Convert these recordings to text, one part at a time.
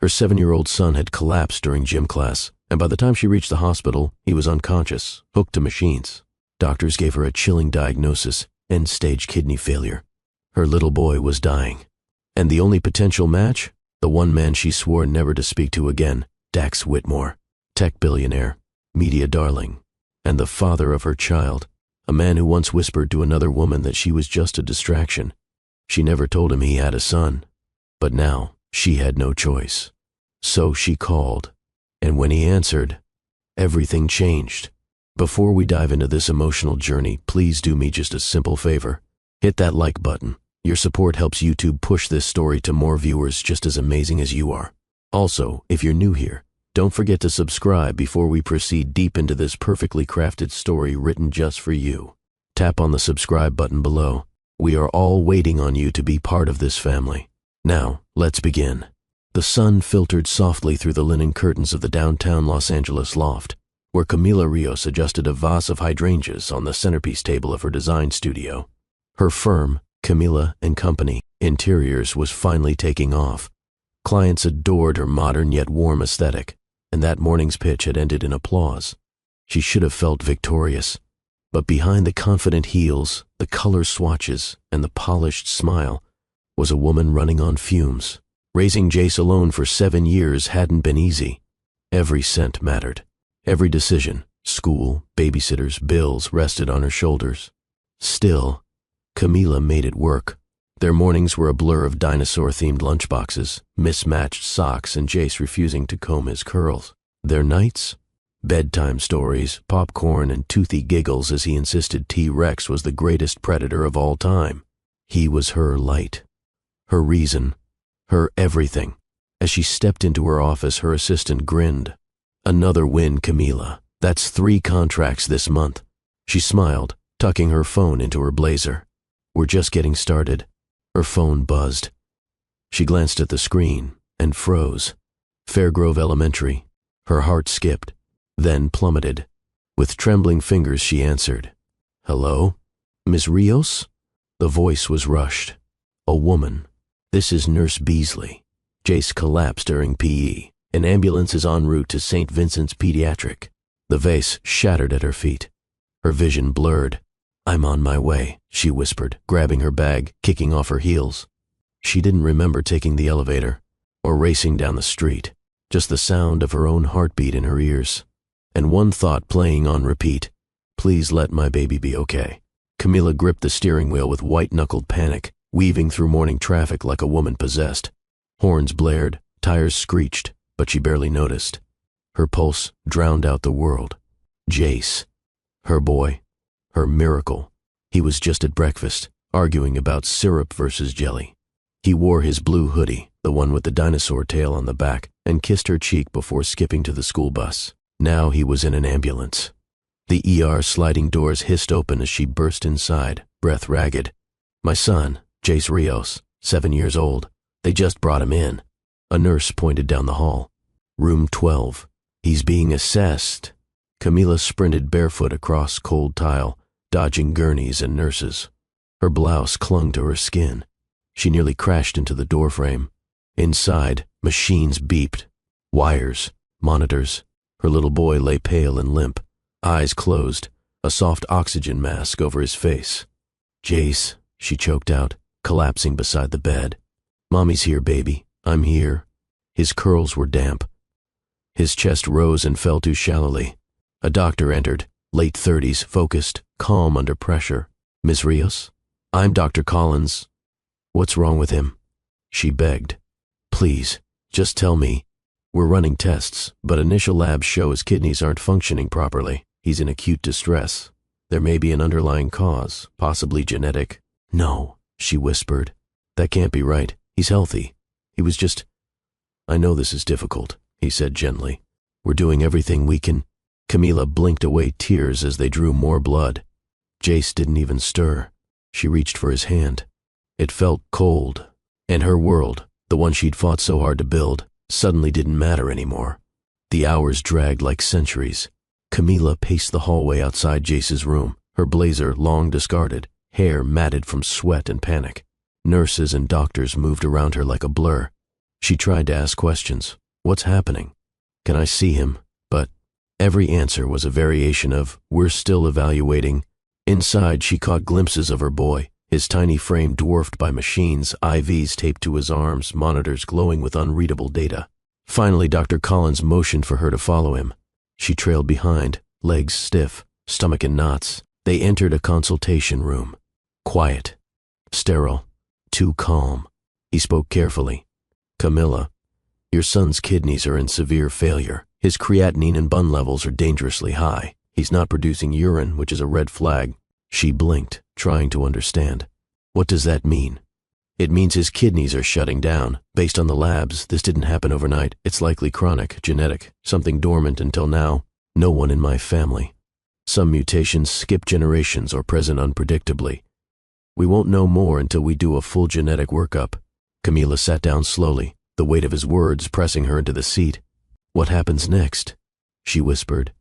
Her 7-year-old son had collapsed during gym class, and by the time she reached the hospital, he was unconscious, hooked to machines. Doctors gave her a chilling diagnosis: end-stage kidney failure. Her little boy was dying. And the only potential match? The one man she swore never to speak to again, Dax Whitmore, tech billionaire, media darling, and the father of her child, a man who once whispered to another woman that she was just a distraction. She never told him he had a son, but now she had no choice. So she called, and when he answered, everything changed. Before we dive into this emotional journey, please do me just a simple favor. Hit that like button. Your support helps YouTube push this story to more viewers just as amazing as you are. Also, if you're new here, don't forget to subscribe before we proceed deep into this perfectly crafted story written just for you. Tap on the subscribe button below. We are all waiting on you to be part of this family. Now, let's begin. The sun filtered softly through the linen curtains of the downtown Los Angeles loft, where Camila Rios adjusted a vase of hydrangeas on the centerpiece table of her design studio. Her firm, Camila & Company Interiors, was finally taking off. Clients adored her modern yet warm aesthetic, and that morning's pitch had ended in applause. She should have felt victorious, but behind the confident heels, the color swatches, and the polished smile was a woman running on fumes. Raising Jace alone for 7 years hadn't been easy. Every cent mattered. Every decision, school, babysitters, bills, rested on her shoulders. Still, Camila made it work. Their mornings were a blur of dinosaur-themed lunchboxes, mismatched socks, and Jace refusing to comb his curls. Their nights? Bedtime stories, popcorn, and toothy giggles as he insisted T-Rex was the greatest predator of all time. He was her light, her reason, her everything. As she stepped into her office, her assistant grinned. Another win, Camila. That's 3 contracts this month. She smiled, tucking her phone into her blazer. We're just getting started. Her phone buzzed. She glanced at the screen and froze. Fairgrove Elementary. Her heart skipped, then plummeted. With trembling fingers, she answered. Hello? Ms. Rios? The voice was rushed. A woman. This is Nurse Beasley. Jace collapsed during PE. An ambulance is en route to St. Vincent's Pediatric. The vase shattered at her feet. Her vision blurred. I'm on my way, she whispered, grabbing her bag, kicking off her heels. She didn't remember taking the elevator or racing down the street, just the sound of her own heartbeat in her ears. And one thought playing on repeat. Please let my baby be okay. Camila gripped the steering wheel with white-knuckled panic, weaving through morning traffic like a woman possessed. Horns blared, tires screeched, but she barely noticed. Her pulse drowned out the world. Jace. Her boy. Her miracle. He was just at breakfast, arguing about syrup versus jelly. He wore his blue hoodie, the one with the dinosaur tail on the back, and kissed her cheek before skipping to the school bus. Now he was in an ambulance. The ER sliding doors hissed open as she burst inside, breath ragged. My son, Jace Rios, 7 years old. They just brought him in. A nurse pointed down the hall. Room 12. He's being assessed. Camila sprinted barefoot across cold tile, dodging gurneys and nurses. Her blouse clung to her skin. She nearly crashed into the doorframe. Inside, machines beeped. Wires, monitors. Her little boy lay pale and limp, eyes closed, a soft oxygen mask over his face. Jace, she choked out, collapsing beside the bed. Mommy's here, baby. I'm here. His curls were damp. His chest rose and fell too shallowly. A doctor entered, late 30s, focused, calm under pressure. Ms. Rios? I'm Dr. Collins. What's wrong with him? She begged. Please, just tell me. We're running tests, but initial labs show his kidneys aren't functioning properly. He's in acute distress. There may be an underlying cause, possibly genetic. No, she whispered. That can't be right. He's healthy. He was just... I know this is difficult, he said gently. We're doing everything we can. Camila blinked away tears as they drew more blood. Jace didn't even stir. She reached for his hand. It felt cold, and her world, the one she'd fought so hard to build, suddenly didn't matter anymore. The hours dragged like centuries. Camila paced the hallway outside Jace's room, her blazer long discarded, hair matted from sweat and panic. Nurses and doctors moved around her like a blur. She tried to ask questions. What's happening? Can I see him? But every answer was a variation of, we're still evaluating. Inside, she caught glimpses of her boy, his tiny frame dwarfed by machines, IVs taped to his arms, monitors glowing with unreadable data. Finally, Dr. Collins motioned for her to follow him. She trailed behind, legs stiff, stomach in knots. They entered a consultation room. Quiet. Sterile. Too calm. He spoke carefully. Camilla, your son's kidneys are in severe failure. His creatinine and bun levels are dangerously high. He's not producing urine, which is a red flag. She blinked, trying to understand. What does that mean? It means his kidneys are shutting down. Based on the labs, this didn't happen overnight. It's likely chronic, genetic, something dormant until now. No one in my family. Some mutations skip generations or present unpredictably. We won't know more until we do a full genetic workup. Camilla sat down slowly, the weight of his words pressing her into the seat. What happens next? She whispered.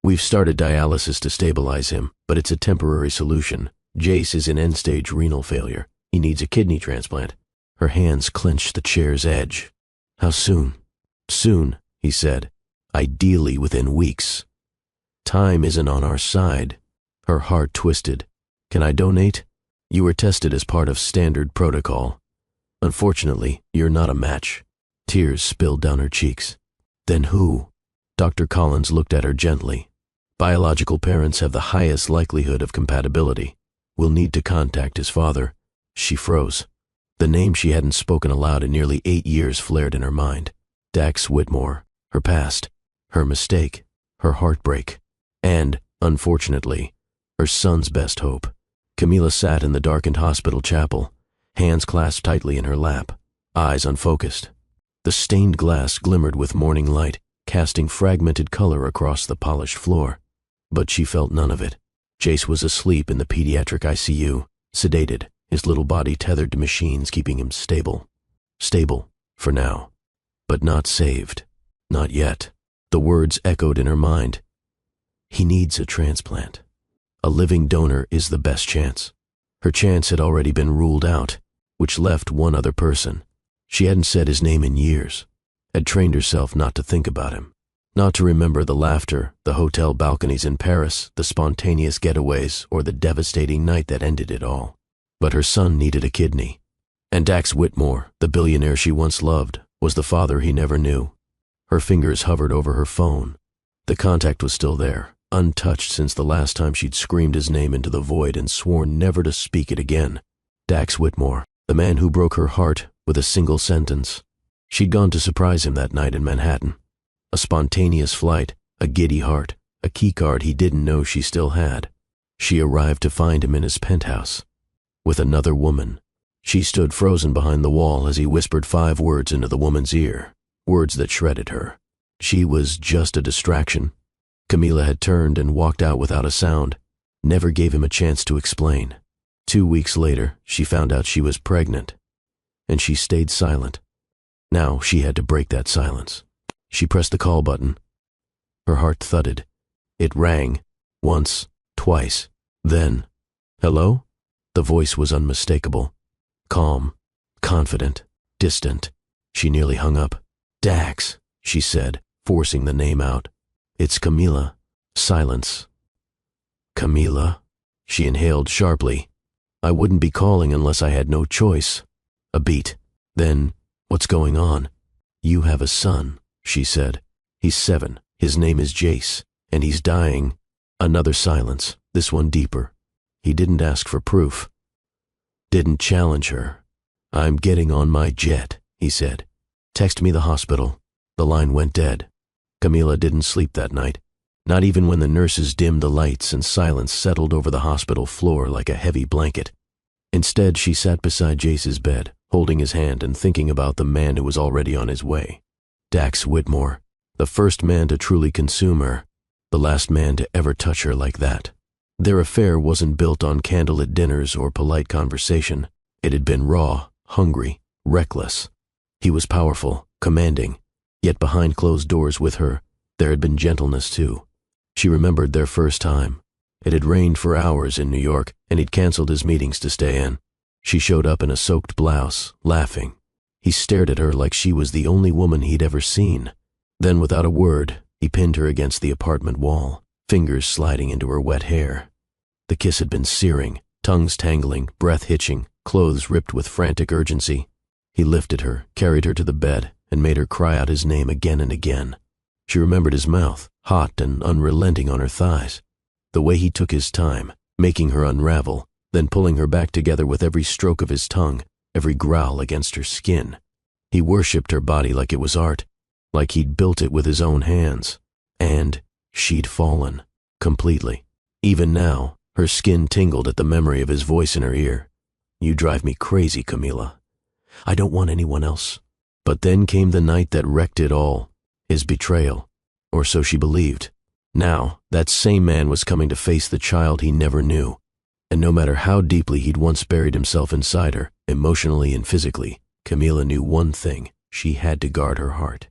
We've started dialysis to stabilize him, but it's a temporary solution. Jace is in end-stage renal failure. He needs a kidney transplant. Her hands clenched the chair's edge. How soon? Soon, he said. Ideally within weeks. Time isn't on our side. Her heart twisted. Can I donate? You were tested as part of standard protocol. Unfortunately, you're not a match. Tears spilled down her cheeks. Then who? Dr. Collins looked at her gently. Biological parents have the highest likelihood of compatibility. We'll need to contact his father. She froze. The name she hadn't spoken aloud in nearly 8 years flared in her mind. Dax Whitmore. Her past. Her mistake. Her heartbreak. And, unfortunately, her son's best hope. Camilla sat in the darkened hospital chapel, hands clasped tightly in her lap, eyes unfocused. The stained glass glimmered with morning light, casting fragmented color across the polished floor. But she felt none of it. Jace was asleep in the pediatric ICU, sedated, his little body tethered to machines keeping him stable. Stable, for now. But not saved. Not yet. The words echoed in her mind. He needs a transplant. A living donor is the best chance. Her chance had already been ruled out, which left one other person. She hadn't said his name in years, had trained herself not to think about him, not to remember the laughter, the hotel balconies in Paris, the spontaneous getaways, or the devastating night that ended it all. But her son needed a kidney. And Dax Whitmore, the billionaire she once loved, was the father he never knew. Her fingers hovered over her phone. The contact was still there, untouched since the last time she'd screamed his name into the void and sworn never to speak it again. Dax Whitmore, the man who broke her heart with a single sentence. She'd gone to surprise him that night in Manhattan. A spontaneous flight, a giddy heart, a keycard he didn't know she still had. She arrived to find him in his penthouse. With another woman. She stood frozen behind the wall as he whispered 5 words into the woman's ear, words that shredded her. She was just a distraction. Camilla had turned and walked out without a sound, never gave him a chance to explain. 2 weeks later, she found out she was pregnant, and she stayed silent. Now she had to break that silence. She pressed the call button. Her heart thudded. It rang, once, twice, then, hello? The voice was unmistakable. Calm, confident, distant. She nearly hung up. Dax, she said, forcing the name out. It's Camilla. Silence. Camilla? She inhaled sharply. I wouldn't be calling unless I had no choice. A beat. Then, what's going on? You have a son, she said. He's 7. His name is Jace, and he's dying. Another silence, this one deeper. He didn't ask for proof. Didn't challenge her. I'm getting on my jet, he said. Text me the hospital. The line went dead. Camilla didn't sleep that night, not even when the nurses dimmed the lights and silence settled over the hospital floor like a heavy blanket. Instead, she sat beside Jace's bed, holding his hand and thinking about the man who was already on his way. Dax Whitmore, the first man to truly consume her, the last man to ever touch her like that. Their affair wasn't built on candlelit dinners or polite conversation. It had been raw, hungry, reckless. He was powerful, commanding, yet behind closed doors with her, there had been gentleness too. She remembered their first time. It had rained for hours in New York, and he'd canceled his meetings to stay in. She showed up in a soaked blouse, laughing. He stared at her like she was the only woman he'd ever seen. Then, without a word, he pinned her against the apartment wall, fingers sliding into her wet hair. The kiss had been searing, tongues tangling, breath hitching, clothes ripped with frantic urgency. He lifted her, carried her to the bed, and made her cry out his name again and again. She remembered his mouth, hot and unrelenting on her thighs. The way he took his time, making her unravel, then pulling her back together with every stroke of his tongue, every growl against her skin. He worshipped her body like it was art, like he'd built it with his own hands. And she'd fallen, completely. Even now, her skin tingled at the memory of his voice in her ear. "You drive me crazy, Camila. I don't want anyone else." But then came the night that wrecked it all, his betrayal, or so she believed. Now, that same man was coming to face the child he never knew. And no matter how deeply he'd once buried himself inside her, emotionally and physically, Camila knew one thing: she had to guard her heart.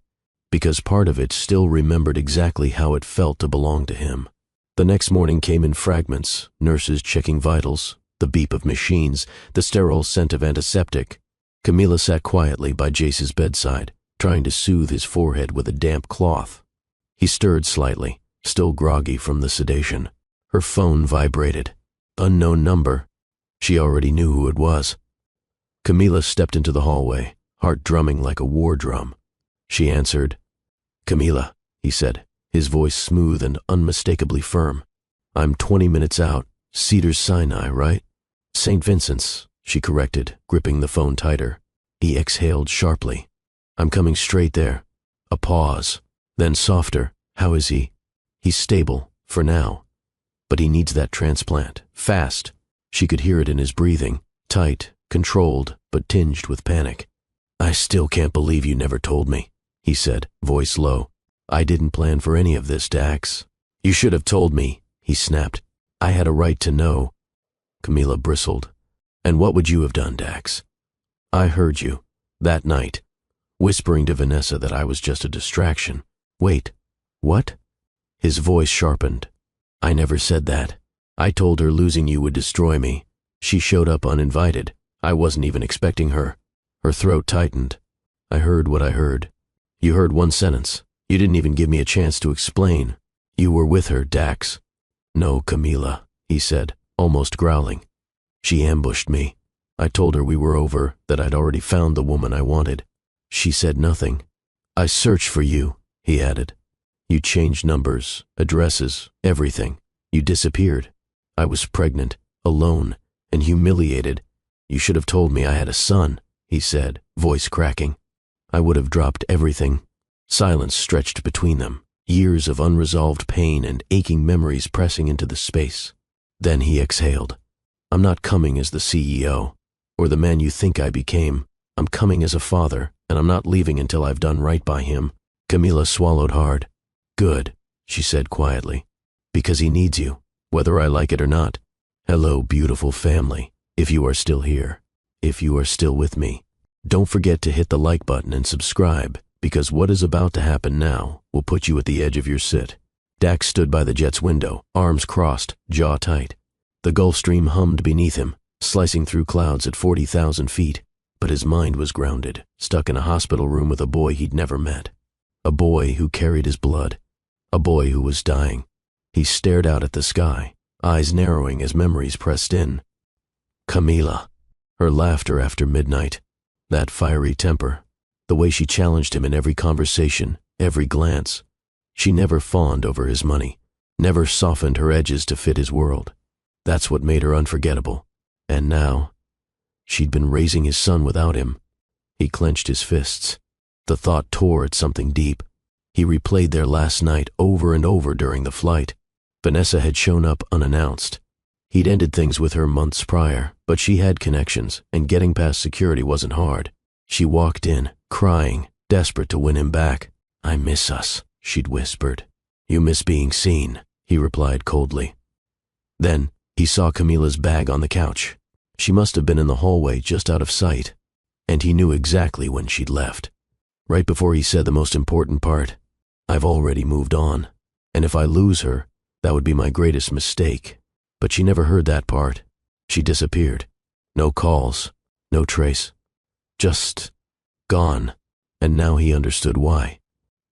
Because part of it still remembered exactly how it felt to belong to him. The next morning came in fragments, nurses checking vitals, the beep of machines, the sterile scent of antiseptic. Camila sat quietly by Jace's bedside, trying to soothe his forehead with a damp cloth. He stirred slightly, still groggy from the sedation. Her phone vibrated. Unknown number. She already knew who it was. Camila stepped into the hallway, heart drumming like a war drum. She answered. "Camila," he said, his voice smooth and unmistakably firm. "I'm 20 minutes out. Cedars-Sinai, right?" "St. Vincent's," she corrected, gripping the phone tighter. He exhaled sharply. "I'm coming straight there." A pause. Then softer. "How is he?" "He's stable, for now. But he needs that transplant. Fast." She could hear it in his breathing. Tight, controlled, but tinged with panic. "I still can't believe you never told me," he said, voice low. "I didn't plan for any of this, Dax." "You should have told me," he snapped. "I had a right to know." Camila bristled. "And what would you have done, Dax?" "I heard you, that night, whispering to Vanessa that I was just a distraction." "Wait, what?" His voice sharpened. "I never said that. I told her losing you would destroy me. She showed up uninvited. I wasn't even expecting her." Her throat tightened. "I heard what I heard." "You heard one sentence. You didn't even give me a chance to explain. You were with her, Dax." "No, Camila," he said, almost growling. "She ambushed me. I told her we were over, that I'd already found the woman I wanted. She said nothing. I searched for you," he added. "You changed numbers, addresses, everything. You disappeared. I was pregnant, alone, and humiliated. You should have told me I had a son," he said, voice cracking. "I would have dropped everything." Silence stretched between them, years of unresolved pain and aching memories pressing into the space. Then he exhaled. "I'm not coming as the CEO, or the man you think I became. I'm coming as a father, and I'm not leaving until I've done right by him." Camila swallowed hard. "Good," she said quietly, "because he needs you, whether I like it or not. Hello, beautiful family, if you are still here, if you are still with me. Don't forget to hit the like button and subscribe, because what is about to happen now will put you at the edge of your sit." Dax stood by the jet's window, arms crossed, jaw tight. The Gulf Stream hummed beneath him, slicing through clouds at 40,000 feet, but his mind was grounded, stuck in a hospital room with a boy he'd never met. A boy who carried his blood. A boy who was dying. He stared out at the sky, eyes narrowing as memories pressed in. Camila. Her laughter after midnight. That fiery temper. The way she challenged him in every conversation, every glance. She never fawned over his money, never softened her edges to fit his world. That's what made her unforgettable. And now, she'd been raising his son without him. He clenched his fists. The thought tore at something deep. He replayed their last night over and over during the flight. Vanessa had shown up unannounced. He'd ended things with her months prior, but she had connections, and getting past security wasn't hard. She walked in, crying, desperate to win him back. "I miss us," she'd whispered. "You miss being seen," he replied coldly. Then, he saw Camila's bag on the couch. She must have been in the hallway just out of sight, and he knew exactly when she'd left. Right before he said the most important part, "I've already moved on, and if I lose her, that would be my greatest mistake." But she never heard that part. She disappeared. No calls, no trace. Just Gone. And now he understood why.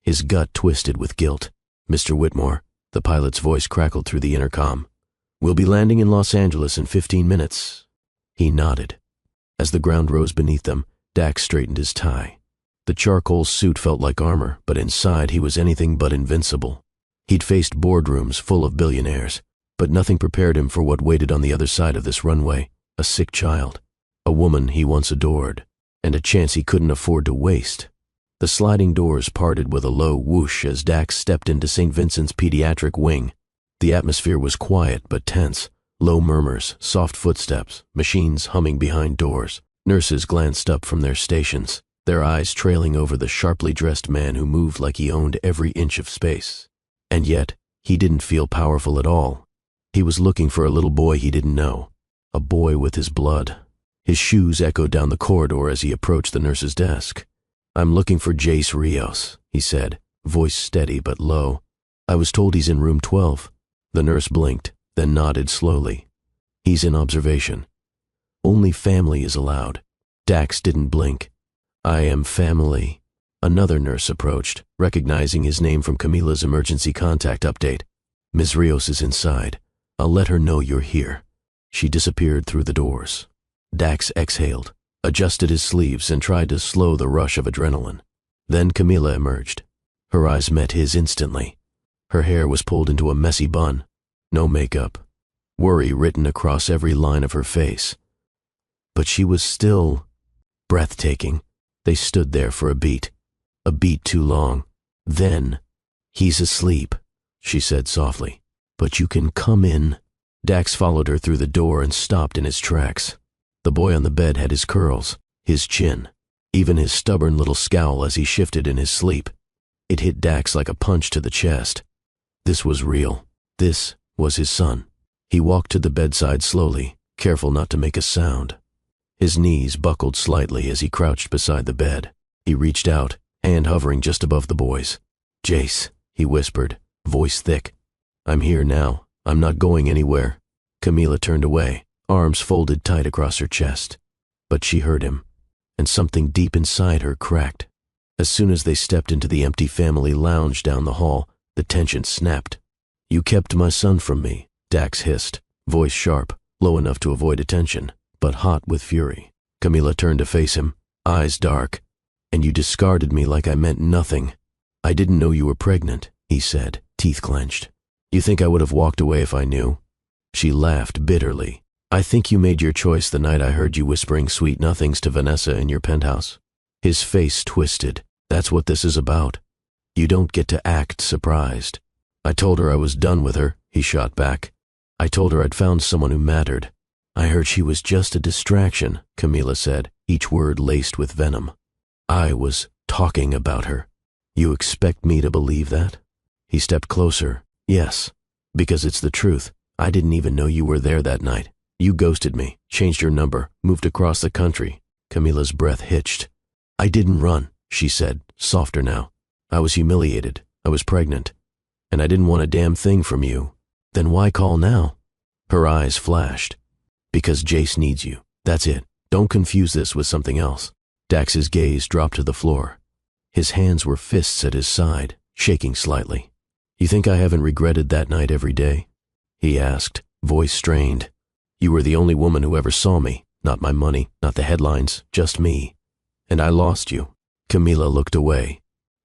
His gut twisted with guilt. "Mr. Whitmore," the pilot's voice crackled through the intercom. "We'll be landing in Los Angeles in 15 minutes. He nodded. As the ground rose beneath them, Dax straightened his tie. The charcoal suit felt like armor, but inside he was anything but invincible. He'd faced boardrooms full of billionaires, but nothing prepared him for what waited on the other side of this runway: a sick child, a woman he once adored, and a chance he couldn't afford to waste. The sliding doors parted with a low whoosh as Dax stepped into St. Vincent's pediatric wing. The atmosphere was quiet but tense. Low murmurs, soft footsteps, machines humming behind doors. Nurses glanced up from their stations, their eyes trailing over the sharply dressed man who moved like he owned every inch of space. And yet, he didn't feel powerful at all. He was looking for a little boy he didn't know, a boy with his blood. His shoes echoed down the corridor as he approached the nurse's desk. "I'm looking for Jace Rios," he said, voice steady but low. "I was told he's in room 12. The nurse blinked, then nodded slowly. "He's in observation. Only family is allowed." Dax didn't blink. "I am family." Another nurse approached, recognizing his name from Camila's emergency contact update. "Ms. Rios is inside. I'll let her know you're here." She disappeared through the doors. Dax exhaled, adjusted his sleeves, and tried to slow the rush of adrenaline. Then Camila emerged. Her eyes met his instantly. Her hair was pulled into a messy bun. No makeup. Worry written across every line of her face. But she was still breathtaking. They stood there for a beat too long. Then, "He's asleep," she said softly. "But you can come in." Dax followed her through the door and stopped in his tracks. The boy on the bed had his curls, his chin, even his stubborn little scowl as he shifted in his sleep. It hit Dax like a punch to the chest. This was real. This was his son. He walked to the bedside slowly, careful not to make a sound. His knees buckled slightly as he crouched beside the bed. He reached out, hand hovering just above the boy's. "Jace," he whispered, voice thick. "I'm here now. I'm not going anywhere." Camila turned away, arms folded tight across her chest. But she heard him, and something deep inside her cracked. As soon as they stepped into the empty family lounge down the hall, the tension snapped. "You kept my son from me," Dax hissed, voice sharp, low enough to avoid attention, but hot with fury. Camila turned to face him, eyes dark. "And you discarded me like I meant nothing." "I didn't know you were pregnant," he said, teeth clenched. "You think I would have walked away if I knew?" She laughed bitterly. "I think you made your choice the night I heard you whispering sweet nothings to Vanessa in your penthouse." His face twisted. "That's what this is about. You don't get to act surprised." "I told her I was done with her," he shot back. "I told her I'd found someone who mattered." "I heard she was just a distraction," Camila said, each word laced with venom. "I was talking about her. You expect me to believe that?" He stepped closer. "Yes, because it's the truth. I didn't even know you were there that night. You ghosted me, changed your number, moved across the country." Camila's breath hitched. "I didn't run," she said, softer now. "I was humiliated. I was pregnant. And I didn't want a damn thing from you." "Then why call now?" Her eyes flashed. "Because Jace needs you. That's it. Don't confuse this with something else." Dax's gaze dropped to the floor. His hands were fists at his side, shaking slightly. "You think I haven't regretted that night every day?" he asked, voice strained. "You were the only woman who ever saw me. Not my money, not the headlines, just me. And I lost you." Camila looked away.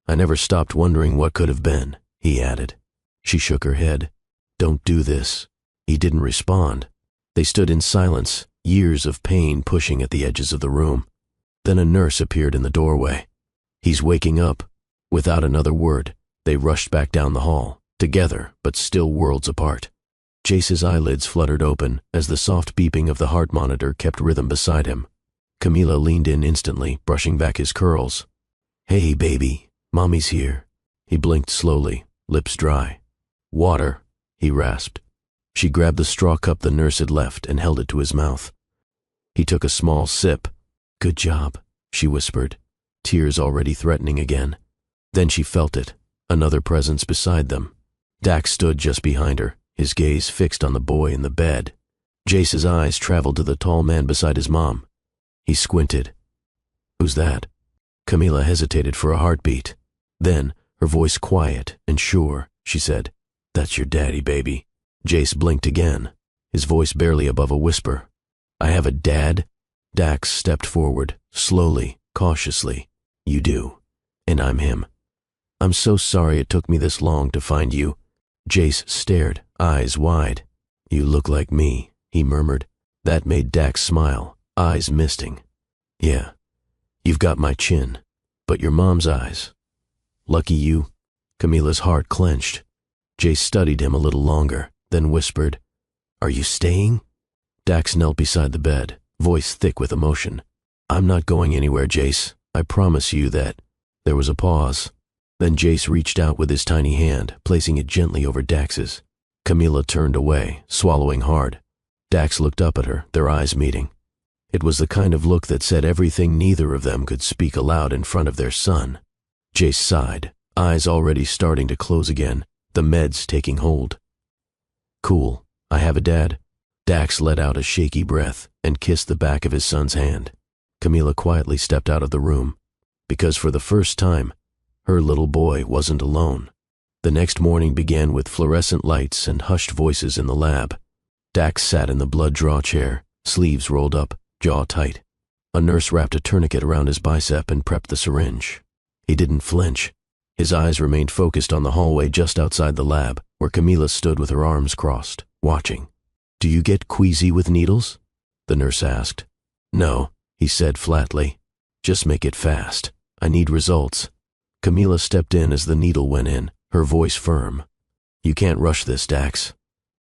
"I never stopped wondering what could have been," he added. She shook her head. "Don't do this." He didn't respond. They stood in silence, years of pain pushing at the edges of the room. Then a nurse appeared in the doorway. "He's waking up." Without another word, they rushed back down the hall, together but still worlds apart. Jace's eyelids fluttered open as the soft beeping of the heart monitor kept rhythm beside him. Camila leaned in instantly, brushing back his curls. "Hey, baby, Mommy's here." He blinked slowly, lips dry. "Water," he rasped. She grabbed the straw cup the nurse had left and held it to his mouth. He took a small sip. "Good job," she whispered, tears already threatening again. Then she felt it, another presence beside them. Dax stood just behind her, his gaze fixed on the boy in the bed. Jace's eyes traveled to the tall man beside his mom. He squinted. "Who's that?" Camila hesitated for a heartbeat. Then, her voice quiet and sure, she said, "That's your daddy, baby." Jace blinked again, his voice barely above a whisper. "I have a dad?" Dax stepped forward, slowly, cautiously. "You do, and I'm him." "I'm so sorry it took me this long to find you." Jace stared, eyes wide. "You look like me," he murmured. That made Dax smile, eyes misting. "Yeah, you've got my chin, but your mom's eyes. Lucky you." Camila's heart clenched. Jace studied him a little longer, then whispered, "Are you staying?" Dax knelt beside the bed, voice thick with emotion. "I'm not going anywhere, Jace. I promise you that." There was a pause. Then Jace reached out with his tiny hand, placing it gently over Dax's. Camila turned away, swallowing hard. Dax looked up at her, their eyes meeting. It was the kind of look that said everything neither of them could speak aloud in front of their son. Jace sighed, eyes already starting to close again, the meds taking hold. "Cool. I have a dad?" Dax let out a shaky breath and kissed the back of his son's hand. Camila quietly stepped out of the room, because for the first time, her little boy wasn't alone. The next morning began with fluorescent lights and hushed voices in the lab. Dax sat in the blood draw chair, sleeves rolled up, jaw tight. A nurse wrapped a tourniquet around his bicep and prepped the syringe. He didn't flinch. His eyes remained focused on the hallway just outside the lab, where Camila stood with her arms crossed, watching. "Do you get queasy with needles?" the nurse asked. "No," he said flatly. "Just make it fast. I need results." Camila stepped in as the needle went in, her voice firm. "You can't rush this, Dax.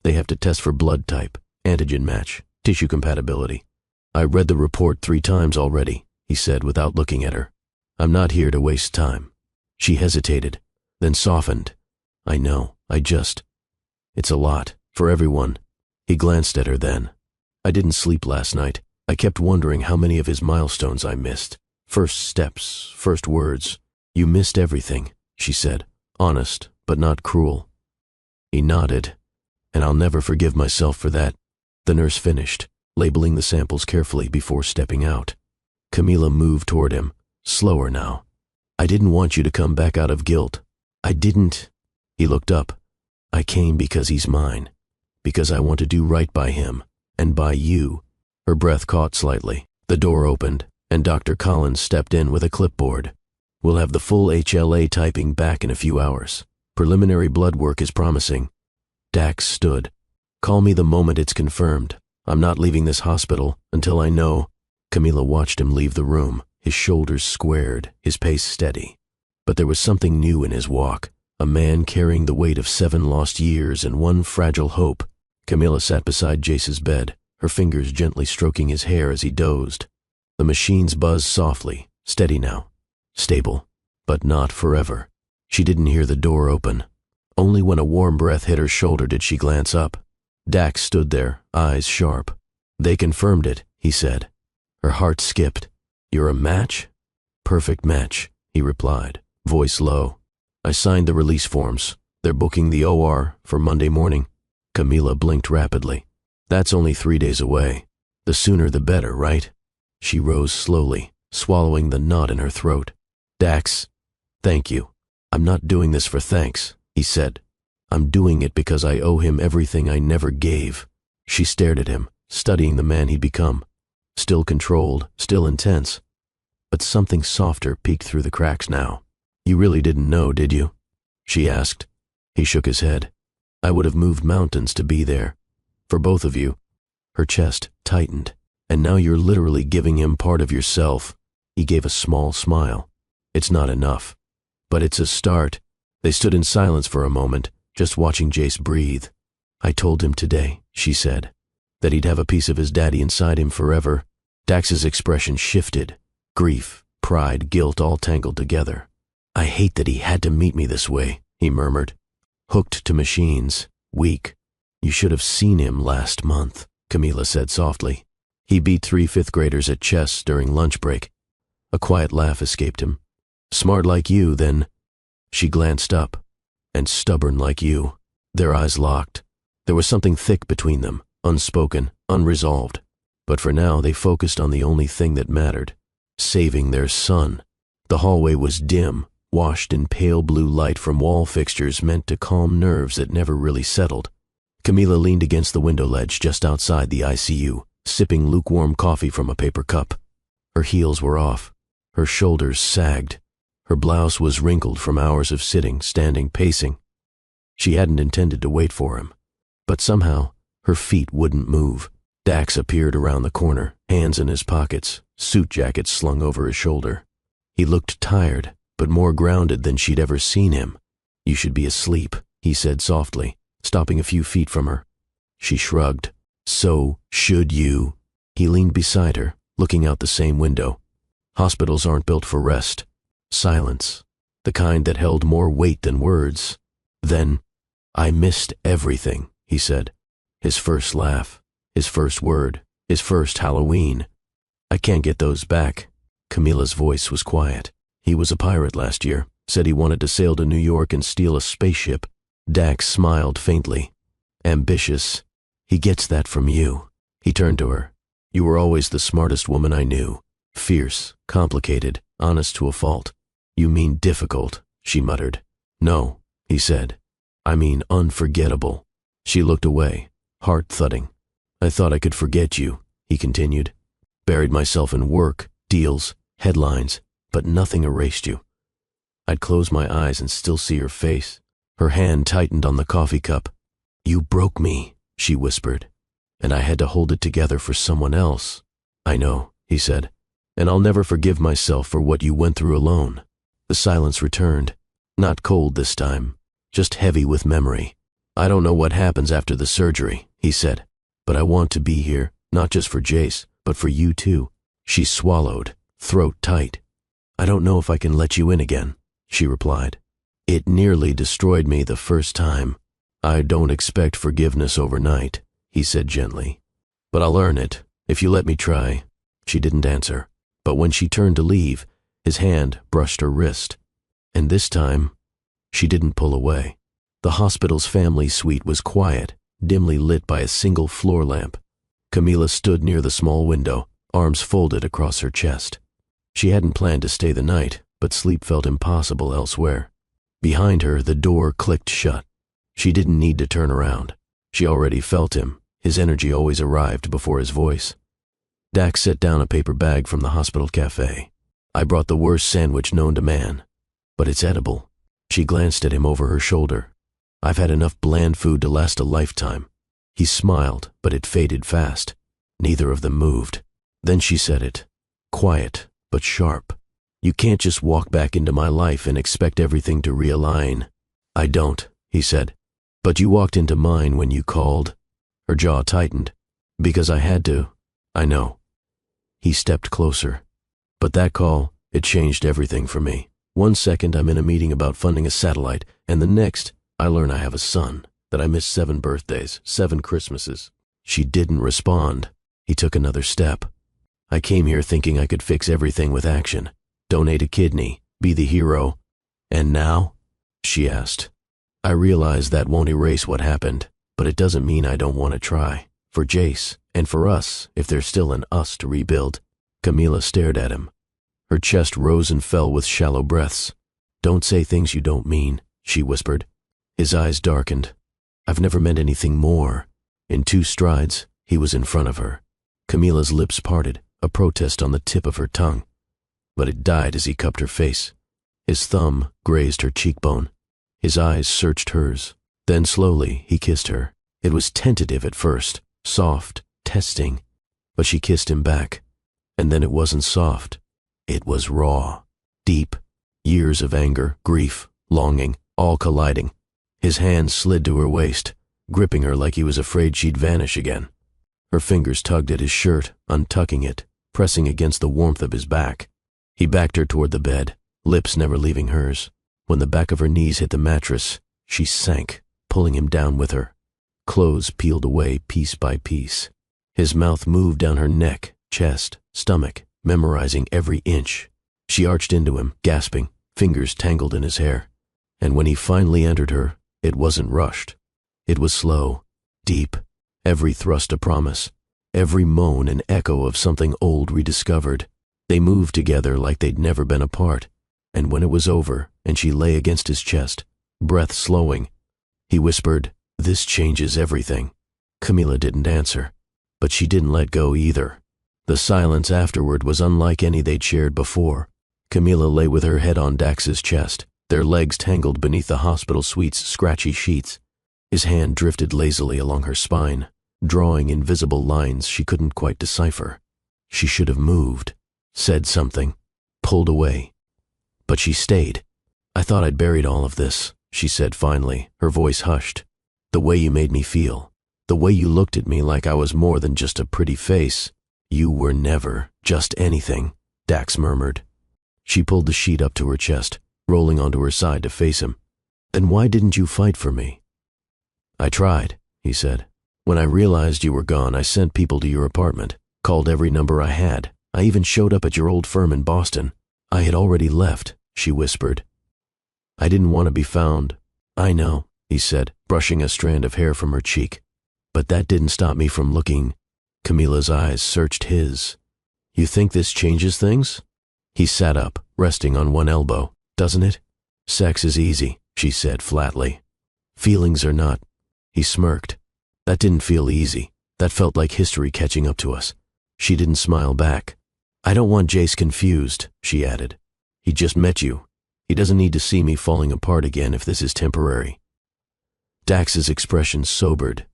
They have to test for blood type, antigen match, tissue compatibility. I read the report 3 times already," he said without looking at her. "I'm not here to waste time." She hesitated, then softened. "I know, it's a lot, for everyone." He glanced at her then. "I didn't sleep last night. I kept wondering how many of his milestones I missed. First steps, first words. You missed everything," she said, honest, but not cruel. He nodded. "And I'll never forgive myself for that." The nurse finished, labeling the samples carefully before stepping out. Camila moved toward him, slower now. "I didn't want you to come back out of guilt. I didn't." He looked up. "I came because he's mine. Because I want to do right by him, and by you." Her breath caught slightly. The door opened, and Dr. Collins stepped in with a clipboard. "We'll have the full HLA typing back in a few hours. Preliminary blood work is promising." Dax stood. "Call me the moment it's confirmed. I'm not leaving this hospital until I know." Camila watched him leave the room, his shoulders squared, his pace steady. But there was something new in his walk, a man carrying the weight of 7 lost years and 1 fragile hope. Camila sat beside Jace's bed, her fingers gently stroking his hair as he dozed. The machines buzzed softly, steady now. Stable, but not forever. She didn't hear the door open. Only when a warm breath hit her shoulder did she glance up. Dax stood there, eyes sharp. "They confirmed it," he said. Her heart skipped. "You're a match?" "Perfect match," he replied, voice low. "I signed the release forms. They're booking the OR for Monday morning." Camila blinked rapidly. "That's only 3 days away. The sooner the better, right?" She rose slowly, swallowing the knot in her throat. "Dax, thank you. I'm not doing this for thanks," he said. "I'm doing it because I owe him everything I never gave." She stared at him, studying the man he'd become. Still controlled, still intense. But something softer peeked through the cracks now. "You really didn't know, did you?" she asked. He shook his head. "I would have moved mountains to be there. For both of you." Her chest tightened. "And now you're literally giving him part of yourself." He gave a small smile. "It's not enough, but it's a start." They stood in silence for a moment, just watching Jace breathe. "I told him today," she said, "that he'd have a piece of his daddy inside him forever." Dax's expression shifted. Grief, pride, guilt all tangled together. "I hate that he had to meet me this way," he murmured. "Hooked to machines, weak. You should have seen him last month," Camila said softly. "He beat 3 fifth-graders at chess during lunch break." A quiet laugh escaped him. "Smart like you, then." She glanced up. "And stubborn like you." Their eyes locked. There was something thick between them, unspoken, unresolved. But for now they focused on the only thing that mattered, saving their son. The hallway was dim, washed in pale blue light from wall fixtures meant to calm nerves that never really settled. Camila leaned against the window ledge just outside the ICU, sipping lukewarm coffee from a paper cup. Her heels were off. Her shoulders sagged. Her blouse was wrinkled from hours of sitting, standing, pacing. She hadn't intended to wait for him. But somehow, her feet wouldn't move. Dax appeared around the corner, hands in his pockets, suit jacket slung over his shoulder. He looked tired, but more grounded than she'd ever seen him. "You should be asleep," he said softly, stopping a few feet from her. She shrugged. "So should you." He leaned beside her, looking out the same window. Hospitals aren't built for rest. Silence. The kind that held more weight than words. Then, "I missed everything," he said. His first laugh, his first word, his first Halloween. "I can't get those back." Camila's voice was quiet. "He was a pirate last year, said he wanted to sail to New York and steal a spaceship." Dax smiled faintly. "Ambitious. He gets that from you." He turned to her. "You were always the smartest woman I knew. Fierce, complicated, honest to a fault." "You mean difficult," she muttered. "No," he said. "I mean unforgettable." She looked away, heart thudding. "I thought I could forget you," he continued. "Buried myself in work, deals, headlines, but nothing erased you. I'd close my eyes and still see your face." Her hand tightened on the coffee cup. "You broke me," she whispered, "and I had to hold it together for someone else." "I know," he said, "and I'll never forgive myself for what you went through alone." The silence returned, not cold this time, just heavy with memory. "I don't know what happens after the surgery," he said, "but I want to be here, not just for Jace, but for you too." She swallowed, throat tight. "I don't know if I can let you in again," she replied. "It nearly destroyed me the first time. I don't expect forgiveness overnight," he said gently. "But I'll earn it, if you let me try." She didn't answer, but when she turned to leave, his hand brushed her wrist. And this time, she didn't pull away. The hospital's family suite was quiet, dimly lit by a single floor lamp. Camila stood near the small window, arms folded across her chest. She hadn't planned to stay the night, but sleep felt impossible elsewhere. Behind her, the door clicked shut. She didn't need to turn around. She already felt him. His energy always arrived before his voice. Dax set down a paper bag from the hospital cafe. "I brought the worst sandwich known to man, but it's edible." She glanced at him over her shoulder. "I've had enough bland food to last a lifetime." He smiled, but it faded fast. Neither of them moved. Then she said it, quiet but sharp. "You can't just walk back into my life and expect everything to realign." "I don't," he said. "But you walked into mine when you called." Her jaw tightened. "Because I had to." "I know." He stepped closer. "But that call, it changed everything for me. One second I'm in a meeting about funding a satellite, and the next I learn I have a son, that I missed 7 birthdays, 7 Christmases." She didn't respond. He took another step. "I came here thinking I could fix everything with action. Donate a kidney, be the hero. And now?" she asked. "I realize that won't erase what happened, but it doesn't mean I don't want to try. For Jace, and for us, if there's still an us to rebuild." Camila stared at him. Her chest rose and fell with shallow breaths. "Don't say things you don't mean," she whispered. His eyes darkened. "I've never meant anything more." In 2 strides, he was in front of her. Camila's lips parted, a protest on the tip of her tongue. But it died as he cupped her face. His thumb grazed her cheekbone. His eyes searched hers. Then slowly, he kissed her. It was tentative at first, soft, testing. But she kissed him back. And then it wasn't soft. It was raw, deep. Years of anger, grief, longing, all colliding. His hand slid to her waist, gripping her like he was afraid she'd vanish again. Her fingers tugged at his shirt, untucking it, pressing against the warmth of his back. He backed her toward the bed, lips never leaving hers. When the back of her knees hit the mattress, she sank, pulling him down with her. Clothes peeled away piece by piece. His mouth moved down her neck, chest, stomach, memorizing every inch. She arched into him, gasping, fingers tangled in his hair. And when he finally entered her, it wasn't rushed. It was slow, deep, every thrust a promise, every moan an echo of something old rediscovered. They moved together like they'd never been apart, And when it was over and she lay against his chest, breath slowing, he whispered, "This changes everything." Camila didn't answer, but she didn't let go either. The silence afterward was unlike any they'd shared before. Camila lay with her head on Dax's chest, their legs tangled beneath the hospital suite's scratchy sheets. His hand drifted lazily along her spine, drawing invisible lines she couldn't quite decipher. She should have moved, said something, pulled away. But she stayed. "I thought I'd buried all of this," she said finally, her voice hushed. "The way you made me feel, the way you looked at me like I was more than just a pretty face. You were never just anything," Dax murmured. She pulled the sheet up to her chest, rolling onto her side to face him. "Then why didn't you fight for me?" "I tried," he said. "When I realized you were gone, I sent people to your apartment, called every number I had. I even showed up at your old firm in Boston. I had already left," she whispered. "I didn't want to be found." "I know," he said, brushing a strand of hair from her cheek. "But that didn't stop me from looking." Camila's eyes searched his. "You think this changes things?" He sat up, resting on one elbow. "Doesn't it?" "Sex is easy," she said flatly. "Feelings are not." He smirked. "That didn't feel easy. That felt like history catching up to us." She didn't smile back. "I don't want Jace confused," she added. "He just met you. He doesn't need to see me falling apart again if this is temporary." Dax's expression sobered.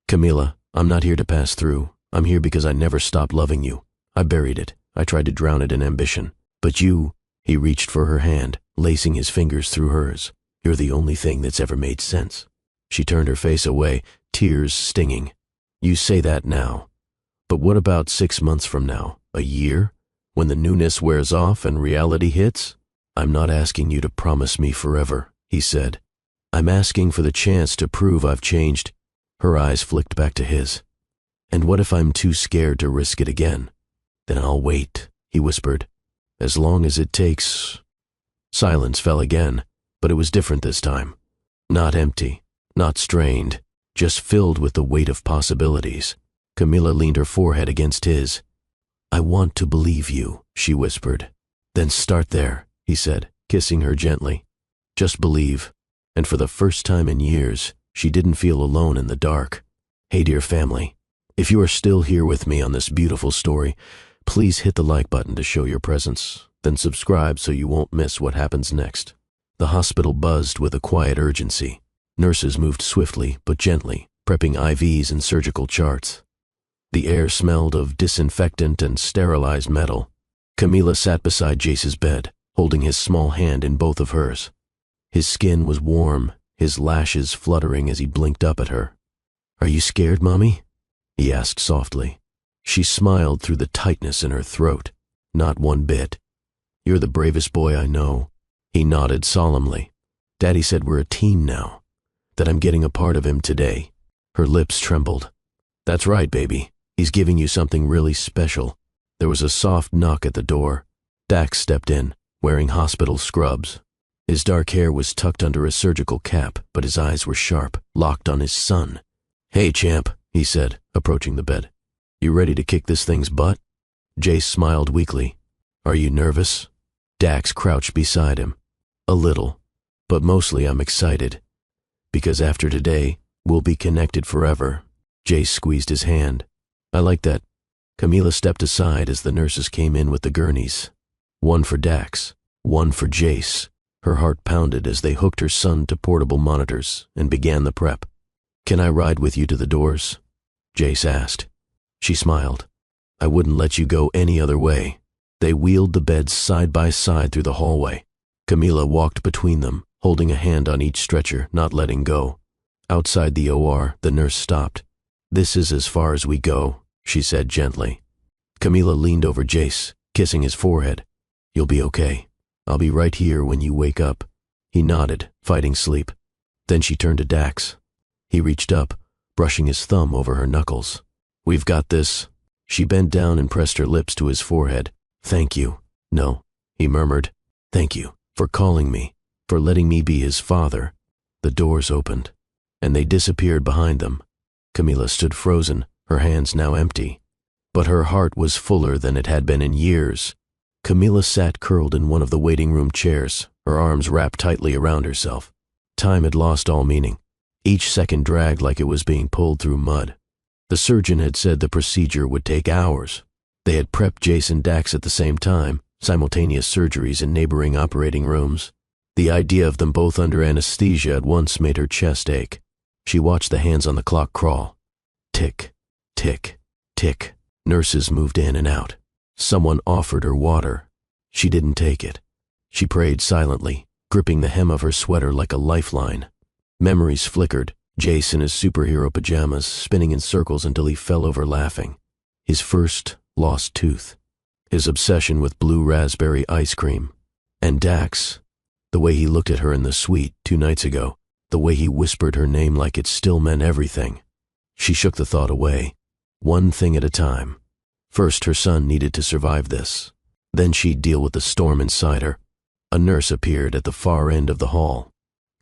"Camila, I'm not here to pass through. I'm here because I never stopped loving you. I buried it. I tried to drown it in ambition. But you," he reached for her hand, lacing his fingers through hers. "You're the only thing that's ever made sense." She turned her face away, tears stinging. "You say that now. But what about 6 months from now? A year? When the newness wears off and reality hits? I'm not asking you to promise me forever," he said. "I'm asking for the chance to prove I've changed." Her eyes flicked back to his. "And what if I'm too scared to risk it again?" "Then I'll wait," he whispered. "As long as it takes." Silence fell again, but it was different this time. Not empty, not strained, just filled with the weight of possibilities. Camila leaned her forehead against his. "I want to believe you," she whispered. "Then start there," he said, kissing her gently. "Just believe." And for the first time in years, she didn't feel alone in the dark. Hey, dear family, if you are still here with me on this beautiful story, please hit the like button to show your presence, then subscribe so you won't miss what happens next. The hospital buzzed with a quiet urgency. Nurses moved swiftly but gently, prepping IVs and surgical charts. The air smelled of disinfectant and sterilized metal. Camila sat beside Jace's bed, holding his small hand in both of hers. His skin was warm, his lashes fluttering as he blinked up at her. "Are you scared, Mommy?" he asked softly. She smiled through the tightness in her throat. "Not one bit. You're the bravest boy I know." He nodded solemnly. "Daddy said we're a team now, that I'm getting a part of him today." Her lips trembled. "That's right, baby. He's giving you something really special." There was a soft knock at the door. Dax stepped in, wearing hospital scrubs. His dark hair was tucked under a surgical cap, but his eyes were sharp, locked on his son. "Hey, champ," he said, approaching the bed. "You ready to kick this thing's butt?" Jace smiled weakly. "Are you nervous?" Dax crouched beside him. "A little, but mostly I'm excited. Because after today, we'll be connected forever." Jace squeezed his hand. "I like that." Camila stepped aside as the nurses came in with the gurneys. One for Dax, one for Jace. Her heart pounded as they hooked her son to portable monitors and began the prep. "Can I ride with you to the doors?" Jace asked. She smiled. "I wouldn't let you go any other way." They wheeled the beds side by side through the hallway. Camila walked between them, holding a hand on each stretcher, not letting go. Outside the OR, the nurse stopped. "This is as far as we go," she said gently. Camila leaned over Jace, kissing his forehead. "You'll be okay. I'll be right here when you wake up." He nodded, fighting sleep. Then she turned to Dax. He reached up, brushing his thumb over her knuckles. "We've got this." She bent down and pressed her lips to his forehead. "Thank you." "No," he murmured. "Thank you for calling me, for letting me be his father." The doors opened, and they disappeared behind them. Camila stood frozen, her hands now empty. But her heart was fuller than it had been in years. Camila sat curled in one of the waiting room chairs, her arms wrapped tightly around herself. Time had lost all meaning. Each second dragged like it was being pulled through mud. The surgeon had said the procedure would take hours. They had prepped Jace and Dax at the same time, simultaneous surgeries in neighboring operating rooms. The idea of them both under anesthesia at once made her chest ache. She watched the hands on the clock crawl. Tick, tick, tick. Nurses moved in and out. Someone offered her water. She didn't take it. She prayed silently, gripping the hem of her sweater like a lifeline. Memories flickered, Jace in his superhero pajamas, spinning in circles until he fell over laughing. His first lost tooth. His obsession with blue raspberry ice cream. And Dax. The way he looked at her in the suite 2 nights ago. The way he whispered her name like it still meant everything. She shook the thought away. One thing at a time. First, her son needed to survive this. Then she'd deal with the storm inside her. A nurse appeared at the far end of the hall.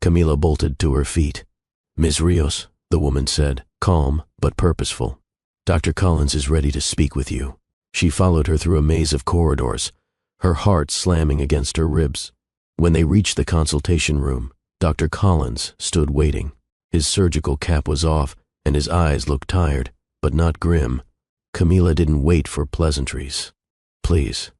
Camila bolted to her feet. "Ms. Rios," the woman said, calm but purposeful. "Dr. Collins is ready to speak with you." She followed her through a maze of corridors, her heart slamming against her ribs. When they reached the consultation room, Dr. Collins stood waiting. His surgical cap was off, and his eyes looked tired, but not grim. Camila didn't wait for pleasantries. "Please,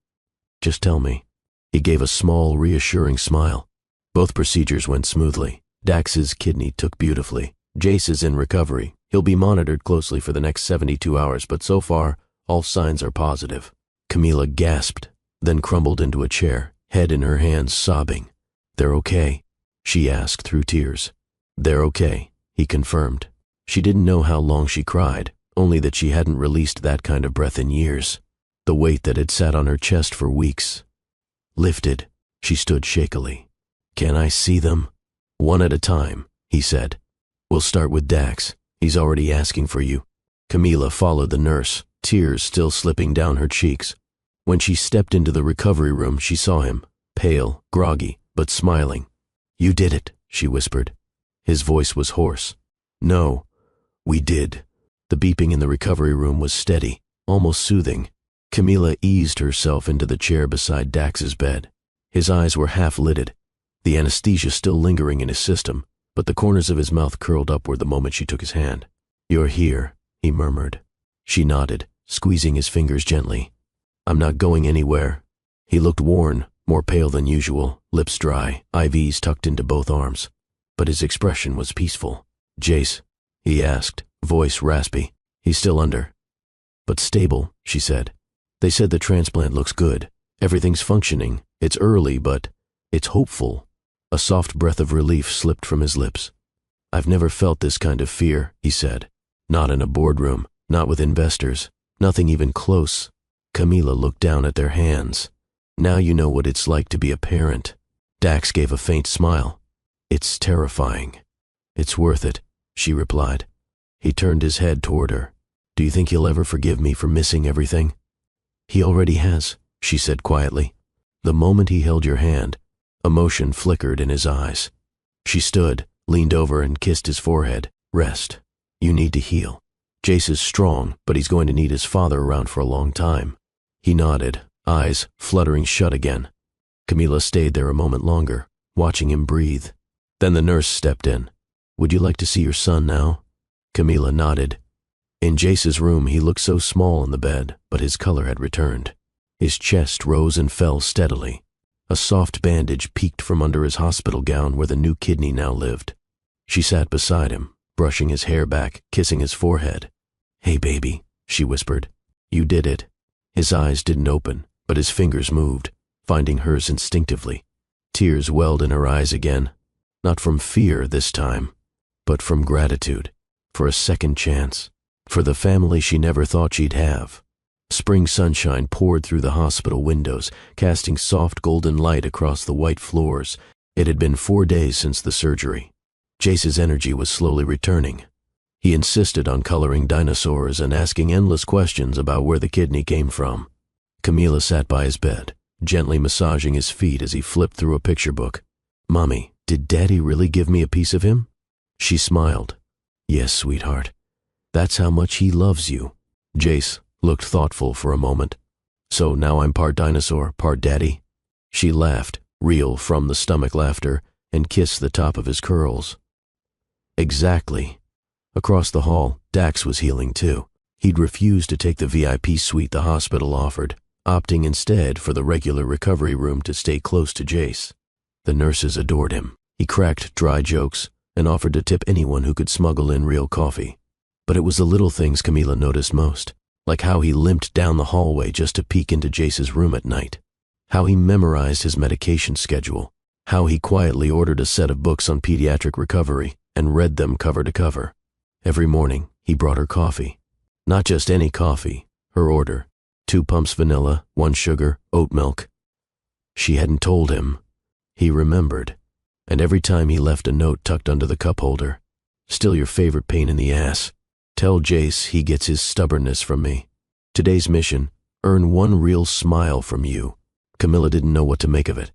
just tell me." He gave a small, reassuring smile. Both procedures went smoothly. Dax's kidney took beautifully. Jace is in recovery. He'll be monitored closely for the next 72 hours, but so far, all signs are positive. Camila gasped, then crumbled into a chair, head in her hands, sobbing. "They're okay?" she asked through tears. "They're okay," he confirmed. She didn't know how long she cried, only that she hadn't released that kind of breath in years. The weight that had sat on her chest for weeks lifted. She stood shakily. "Can I see them?" "One at a time," he said. "We'll start with Dax. He's already asking for you." Camila followed the nurse, tears still slipping down her cheeks. When she stepped into the recovery room, she saw him, pale, groggy, but smiling. "You did it," she whispered. His voice was hoarse. "No, we did." The beeping in the recovery room was steady, almost soothing. Camila eased herself into the chair beside Dax's bed. His eyes were half-lidded, the anesthesia still lingering in his system, but the corners of his mouth curled upward the moment she took his hand. "You're here," he murmured. She nodded, squeezing his fingers gently. "I'm not going anywhere." He looked worn, more pale than usual, lips dry, IVs tucked into both arms. But his expression was peaceful. "Jace?" he asked, voice raspy. "He's still under." "But stable," she said. "They said the transplant looks good. Everything's functioning. It's early, but it's hopeful." A soft breath of relief slipped from his lips. "I've never felt this kind of fear," he said. "Not in a boardroom, not with investors, nothing even close." Camila looked down at their hands. "Now you know what it's like to be a parent." Dax gave a faint smile. "It's terrifying." "It's worth it," she replied. He turned his head toward her. "Do you think he'll ever forgive me for missing everything?" "He already has," she said quietly. The moment he held your hand, emotion flickered in his eyes. She stood, leaned over and kissed his forehead. "Rest. You need to heal. Jace is strong, but he's going to need his father around for a long time." He nodded, eyes fluttering shut again. Camila stayed there a moment longer, watching him breathe. Then the nurse stepped in. "Would you like to see your son now?" Camila nodded. In Jace's room, he looked so small in the bed, but his color had returned. His chest rose and fell steadily. A soft bandage peeked from under his hospital gown where the new kidney now lived. She sat beside him, brushing his hair back, kissing his forehead. "Hey, baby," she whispered. "You did it." His eyes didn't open, but his fingers moved, finding hers instinctively. Tears welled in her eyes again, not from fear this time, but from gratitude, for a second chance, for the family she never thought she'd have. Spring sunshine poured through the hospital windows, casting soft golden light across the white floors. It had been 4 days since the surgery. Jace's energy was slowly returning. He insisted on coloring dinosaurs and asking endless questions about where the kidney came from. Camila sat by his bed, gently massaging his feet as he flipped through a picture book. "Mommy, did Daddy really give me a piece of him?" She smiled. "Yes, sweetheart. That's how much he loves you." Jace looked thoughtful for a moment. So now I'm part dinosaur, part daddy? She laughed, real from the stomach laughter, and kissed the top of his curls. Exactly. Across the hall, Dax was healing too. He'd refused to take the VIP suite the hospital offered, opting instead for the regular recovery room to stay close to Jace. The nurses adored him. He cracked dry jokes and offered to tip anyone who could smuggle in real coffee. But it was the little things Camila noticed most, like how he limped down the hallway just to peek into Jace's room at night, how he memorized his medication schedule, how he quietly ordered a set of books on pediatric recovery and read them cover to cover. Every morning, he brought her coffee. Not just any coffee, her order. 2 pumps vanilla, 1 sugar, oat milk. She hadn't told him. He remembered. And every time he left a note tucked under the cup holder. Still your favorite pain in the ass. Tell Jace he gets his stubbornness from me. Today's mission, earn 1 real smile from you. Camila didn't know what to make of it.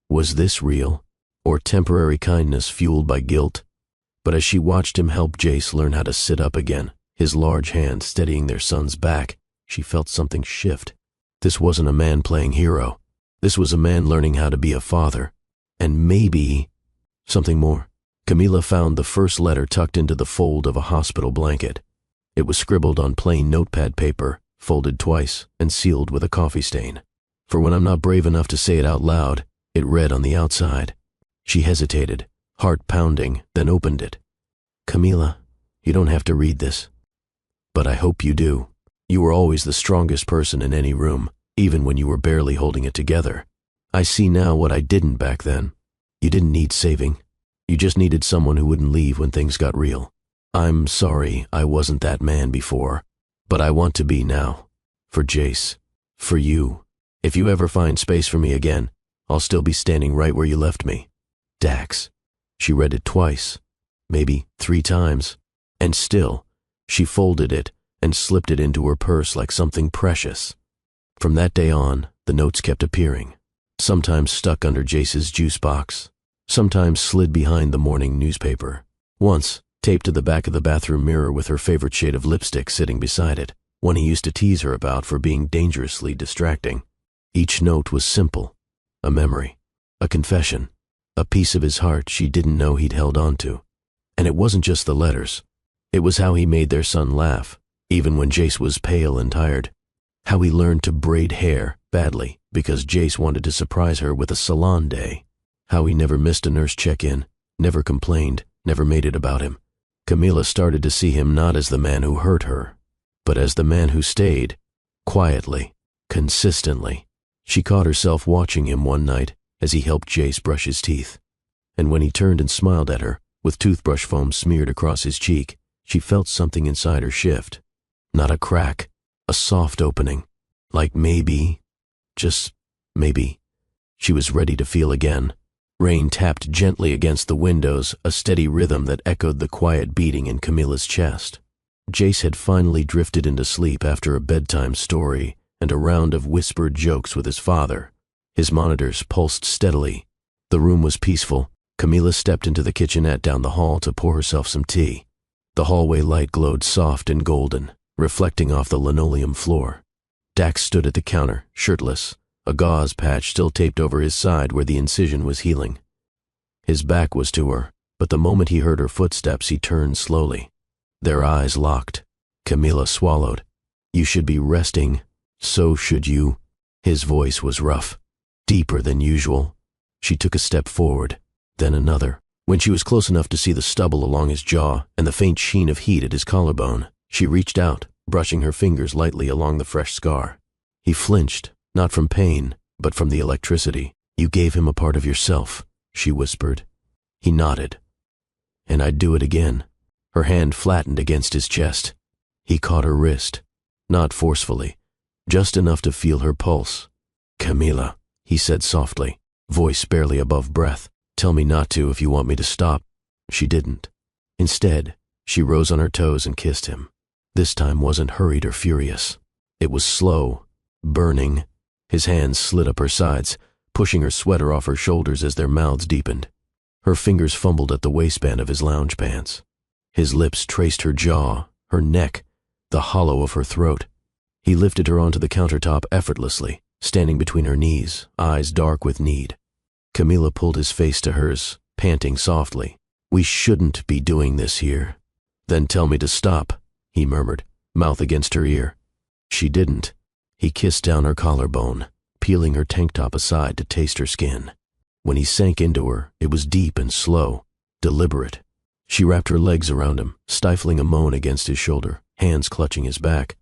Was this real? Or temporary kindness fueled by guilt? But as she watched him help Jace learn how to sit up again, his large hand steadying their son's back, she felt something shift. This wasn't a man playing hero. This was a man learning how to be a father. And maybe something more. Camila found the first letter tucked into the fold of a hospital blanket. It was scribbled on plain notepad paper, folded twice, and sealed with a coffee stain. For when I'm not brave enough to say it out loud, it read on the outside. She hesitated, heart pounding, then opened it. Camila, you don't have to read this. But I hope you do. You were always the strongest person in any room, even when you were barely holding it together. I see now what I didn't back then. You didn't need saving. You just needed someone who wouldn't leave when things got real. I'm sorry I wasn't that man before, but I want to be now. For Jace. For you. If you ever find space for me again, I'll still be standing right where you left me. Dax. She read it twice, maybe 3 times, and still, she folded it and slipped it into her purse like something precious. From that day on, the notes kept appearing, sometimes stuck under Jace's juice box, sometimes slid behind the morning newspaper, once taped to the back of the bathroom mirror with her favorite shade of lipstick sitting beside it, one he used to tease her about for being dangerously distracting. Each note was simple, a memory, a confession, a piece of his heart she didn't know he'd held on to. And it wasn't just the letters. It was how he made their son laugh, even when Jace was pale and tired. How he learned to braid hair badly because Jace wanted to surprise her with a salon day. How he never missed a nurse check-in, never complained, never made it about him. Camila started to see him not as the man who hurt her, but as the man who stayed, quietly, consistently. She caught herself watching him one night as he helped Jace brush his teeth. And when he turned and smiled at her, with toothbrush foam smeared across his cheek, she felt something inside her shift. Not a crack, a soft opening, like maybe, just maybe. She was ready to feel again. Rain tapped gently against the windows, a steady rhythm that echoed the quiet beating in Camila's chest. Jace had finally drifted into sleep after a bedtime story and a round of whispered jokes with his father. His monitors pulsed steadily. The room was peaceful. Camila stepped into the kitchenette down the hall to pour herself some tea. The hallway light glowed soft and golden, reflecting off the linoleum floor. Dax stood at the counter, shirtless, a gauze patch still taped over his side where the incision was healing. His back was to her, but the moment he heard her footsteps, he turned slowly. Their eyes locked. Camila swallowed. You should be resting. So should you. His voice was rough, deeper than usual. She took a step forward, then another. When she was close enough to see the stubble along his jaw and the faint sheen of heat at his collarbone, she reached out, brushing her fingers lightly along the fresh scar. He flinched, not from pain, but from the electricity. You gave him a part of yourself, she whispered. He nodded. And I'd do it again. Her hand flattened against his chest. He caught her wrist, not forcefully, just enough to feel her pulse. Camila, he said softly, voice barely above breath. Tell me not to if you want me to stop. She didn't. Instead, she rose on her toes and kissed him. This time wasn't hurried or furious. It was slow, burning. His hands slid up her sides, pushing her sweater off her shoulders as their mouths deepened. Her fingers fumbled at the waistband of his lounge pants. His lips traced her jaw, her neck, the hollow of her throat. He lifted her onto the countertop effortlessly, standing between her knees, eyes dark with need. Camila pulled his face to hers, panting softly. "We shouldn't be doing this here." "Then tell me to stop," he murmured, mouth against her ear. She didn't. He kissed down her collarbone, peeling her tank top aside to taste her skin. When he sank into her, it was deep and slow, deliberate. She wrapped her legs around him, stifling a moan against his shoulder, hands clutching his back.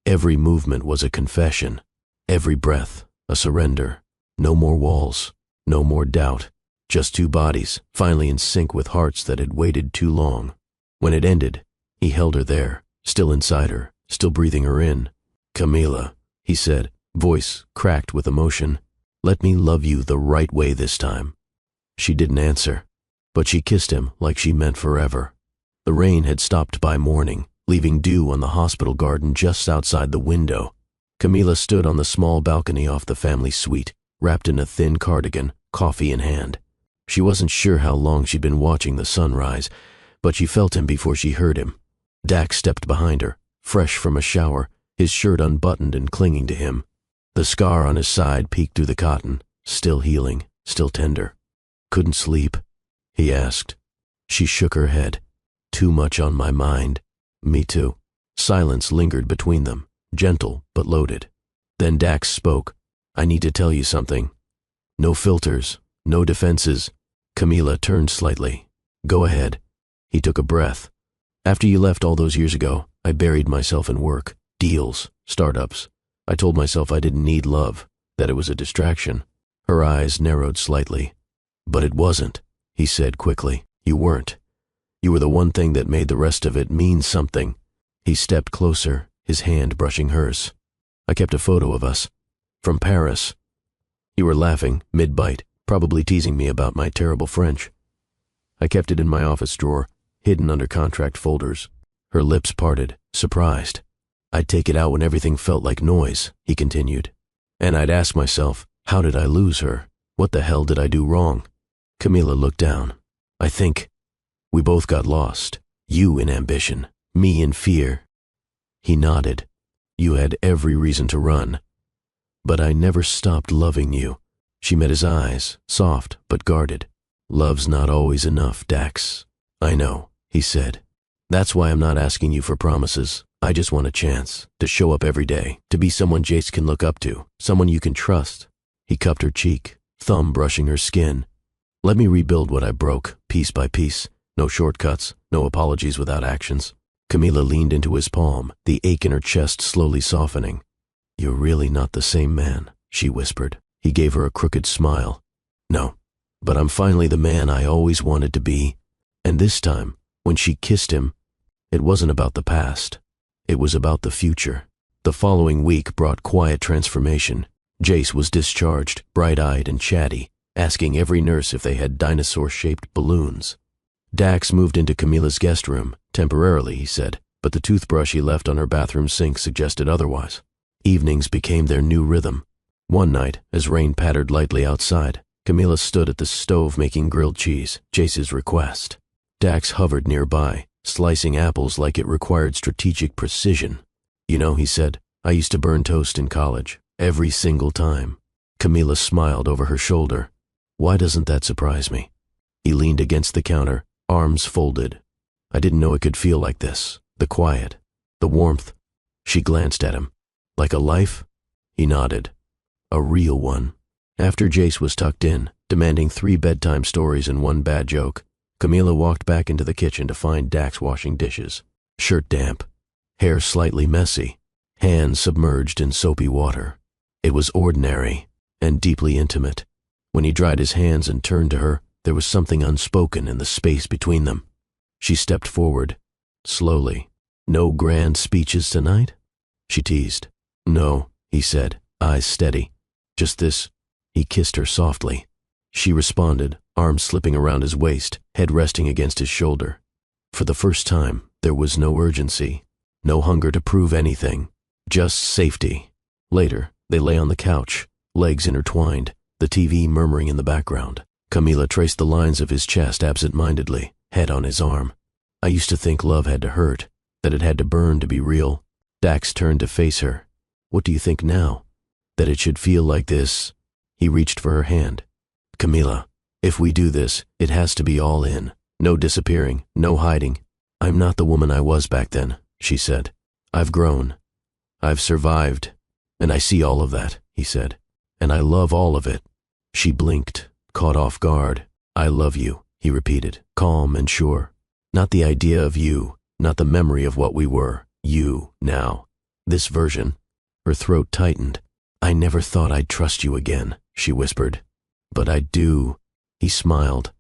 Every movement was a confession. Every breath, a surrender. No more walls, no more doubt. Just two bodies, finally in sync with hearts that had waited too long. When it ended, he held her there, still inside her, still breathing her in. "Camila," he said, voice cracked with emotion. "Let me love you the right way this time." She didn't answer, but she kissed him like she meant forever. The rain had stopped by morning, leaving dew on the hospital garden just outside the window. Camila stood on the small balcony off the family suite, wrapped in a thin cardigan, coffee in hand. She wasn't sure how long she'd been watching the sunrise, but she felt him before she heard him. Dax stepped behind her, fresh from a shower, his shirt unbuttoned and clinging to him. The scar on his side peeked through the cotton, still healing, still tender. "Couldn't sleep?" he asked. She shook her head. "Too much on my mind." "Me too." Silence lingered between them, gentle but loaded. Then Dax spoke. "I need to tell you something." No filters, no defenses. Camila turned slightly. "Go ahead." He took a breath. "After you left all those years ago, I buried myself in work, deals, startups. I told myself I didn't need love, that it was a distraction." Her eyes narrowed slightly. "But it wasn't," he said quickly. "You weren't. You were the one thing that made the rest of it mean something." He stepped closer, his hand brushing hers. "I kept a photo of us. From Paris." You were laughing, mid-bite, probably teasing me about my terrible French. "I kept it in my office drawer, hidden under contract folders." Her lips parted, surprised. "I'd take it out when everything felt like noise," he continued. "And I'd ask myself, how did I lose her? What the hell did I do wrong?" Camila looked down. "I think we both got lost. You in ambition, me in fear." He nodded. "You had every reason to run. But I never stopped loving you." She met his eyes, soft but guarded. "Love's not always enough, Dax." "I know," he said. "That's why I'm not asking you for promises. I just want a chance to show up every day, to be someone Jace can look up to, someone you can trust." He cupped her cheek, thumb brushing her skin. "Let me rebuild what I broke, piece by piece. No shortcuts, no apologies without actions." Camila leaned into his palm, the ache in her chest slowly softening. "You're really not the same man," she whispered. He gave her a crooked smile. "No, but I'm finally the man I always wanted to be." And this time, when she kissed him, it wasn't about the past. It was about the future. The following week brought quiet transformation. Jace was discharged, bright-eyed and chatty, asking every nurse if they had dinosaur-shaped balloons. Dax moved into Camila's guest room, temporarily, he said, but the toothbrush he left on her bathroom sink suggested otherwise. Evenings became their new rhythm. One night, as rain pattered lightly outside, Camila stood at the stove making grilled cheese, Jace's request. Dax hovered nearby, slicing apples like it required strategic precision. "You know," he said, "I used to burn toast in college, every single time." Camila smiled over her shoulder. "Why doesn't that surprise me?" He leaned against the counter, arms folded. "I didn't know it could feel like this. The quiet, the warmth." She glanced at him. "Like a life?" He nodded. "A real one." After Jace was tucked in, demanding 3 bedtime stories and 1 bad joke, Camila walked back into the kitchen to find Dax washing dishes. Shirt damp, hair slightly messy, hands submerged in soapy water. It was ordinary and deeply intimate. When he dried his hands and turned to her, there was something unspoken in the space between them. She stepped forward, slowly. "No grand speeches tonight?" she teased. "No," he said, eyes steady. "Just this." He kissed her softly. She responded, arms slipping around his waist, head resting against his shoulder. For the first time, there was no urgency, no hunger to prove anything, just safety. Later, they lay on the couch, legs intertwined, the TV murmuring in the background. Camila traced the lines of his chest absent-mindedly, head on his arm. "I used to think love had to hurt, that it had to burn to be real." Dax turned to face her, What do you think now? That it should feel like this? He reached for her hand. Camila, if we do this, it has to be all in. No disappearing, no hiding. I'm not the woman I was back then, she said. I've grown. I've survived. And I see all of that, he said. And I love all of it. She blinked, caught off guard. I love you, he repeated, calm and sure. Not the idea of you, not the memory of what we were. You, now. This version. Her throat tightened. I never thought I'd trust you again, she whispered. But I do. He smiled.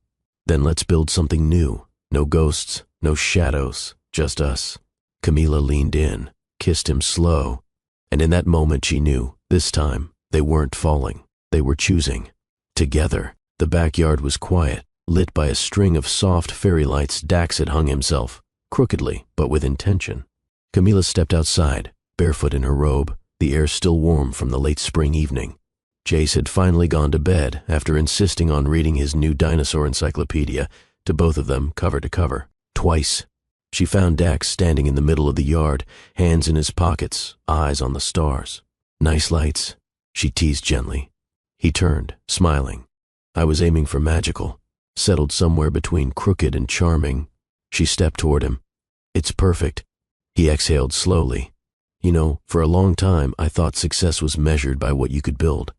Then let's build something new. No ghosts, no shadows, just us. Camila leaned in, kissed him slow. And in that moment she knew, this time, they weren't falling. They were choosing. Together. The backyard was quiet, lit by a string of soft fairy lights. Dax had hung himself, crookedly, but with intention. Camila stepped outside, barefoot in her robe, the air still warm from the late spring evening. Jace had finally gone to bed after insisting on reading his new dinosaur encyclopedia to both of them cover to cover. Twice. She found Dax standing in the middle of the yard, hands in his pockets, eyes on the stars. Nice lights, she teased gently. He turned, smiling. I was aiming for magical, settled somewhere between crooked and charming. She stepped toward him. It's perfect. He exhaled slowly. You know, for a long time I thought success was measured by what you could build.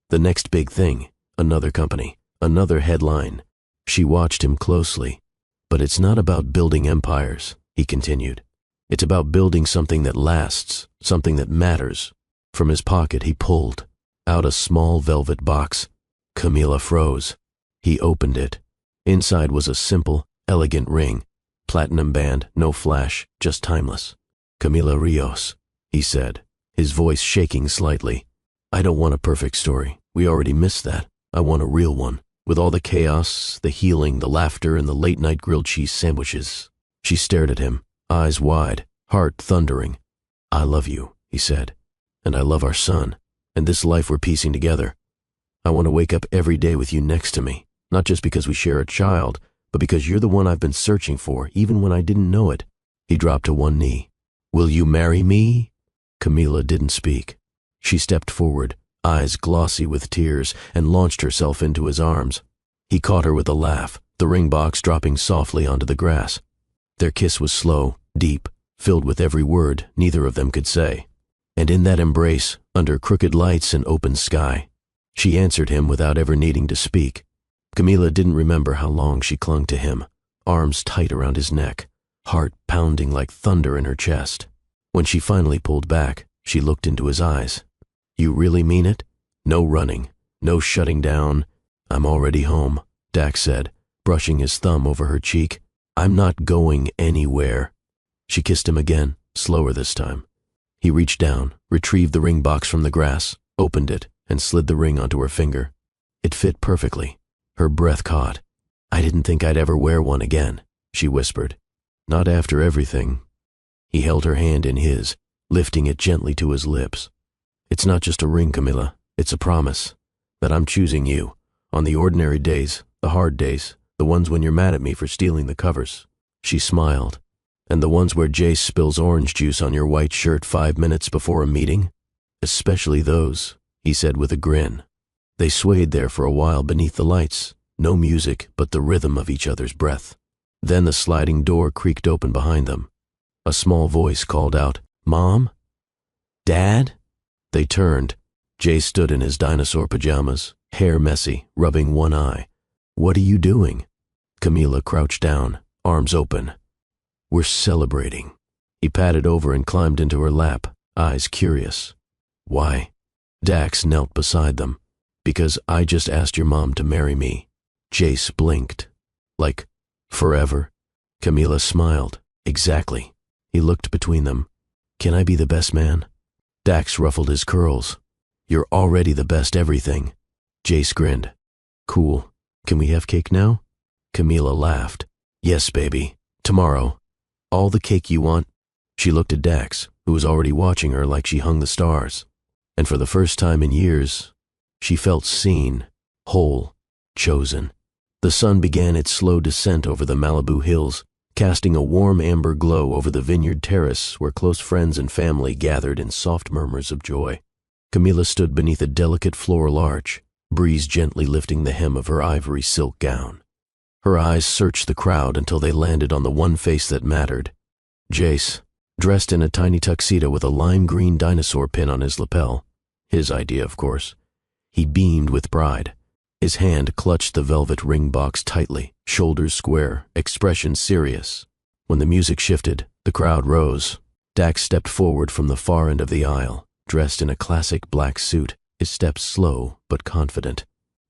The next big thing, another company, another headline. She watched him closely. But it's not about building empires, he continued. It's about building something that lasts, something that matters. From his pocket he pulled out a small velvet box. Camila froze. He opened it. Inside was a simple, elegant ring. Platinum band, no flash, just timeless. Camila Rios, he said, his voice shaking slightly. I don't want a perfect story. We already missed that. I want a real one, with all the chaos, the healing, the laughter, and the late-night grilled cheese sandwiches. She stared at him, eyes wide, heart thundering. I love you, he said, and I love our son, and this life we're piecing together. I want to wake up every day with you next to me, not just because we share a child, but because you're the one I've been searching for, even when I didn't know it. He dropped to one knee. Will you marry me? Camila didn't speak. She stepped forward, eyes glossy with tears, and launched herself into his arms. He caught her with a laugh, the ring box dropping softly onto the grass. Their kiss was slow, deep, filled with every word neither of them could say. And in that embrace, under crooked lights and open sky, she answered him without ever needing to speak. Camila didn't remember how long she clung to him, arms tight around his neck, heart pounding like thunder in her chest. When she finally pulled back, she looked into his eyes. You really mean it? No running, no shutting down. I'm already home, Dax said, brushing his thumb over her cheek. I'm not going anywhere. She kissed him again, slower this time. He reached down, retrieved the ring box from the grass, opened it, and slid the ring onto her finger. It fit perfectly. Her breath caught. I didn't think I'd ever wear one again, she whispered. Not after everything. He held her hand in his, lifting it gently to his lips. It's not just a ring, Camila. It's a promise that I'm choosing you on the ordinary days, the hard days, the ones when you're mad at me for stealing the covers. She smiled. And the ones where Jace spills orange juice on your white shirt 5 minutes before a meeting? Especially those, he said with a grin. They swayed there for a while beneath the lights, no music but the rhythm of each other's breath. Then the sliding door creaked open behind them. A small voice called out, Mom? Dad? They turned. Jay stood in his dinosaur pajamas, hair messy, rubbing one eye. What are you doing? Camila crouched down, arms open. We're celebrating. He patted over and climbed into her lap, eyes curious. Why? Dax knelt beside them. Because I just asked your mom to marry me. Jace blinked. Like, forever? Camila smiled. Exactly. He looked between them. Can I be the best man? Dax ruffled his curls. You're already the best everything. Jace grinned. Cool. Can we have cake now? Camila laughed. Yes, baby. Tomorrow. All the cake you want? She looked at Dax, who was already watching her like she hung the stars. And for the first time in years, she felt seen, whole, chosen. The sun began its slow descent over the Malibu hills, casting a warm amber glow over the vineyard terrace where close friends and family gathered in soft murmurs of joy. Camila stood beneath a delicate floral arch, breeze gently lifting the hem of her ivory silk gown. Her eyes searched the crowd until they landed on the one face that mattered. Jace, dressed in a tiny tuxedo with a lime green dinosaur pin on his lapel. His idea, of course. He beamed with pride. His hand clutched the velvet ring box tightly, shoulders square, expression serious. When the music shifted, the crowd rose. Dax stepped forward from the far end of the aisle, dressed in a classic black suit, his steps slow but confident.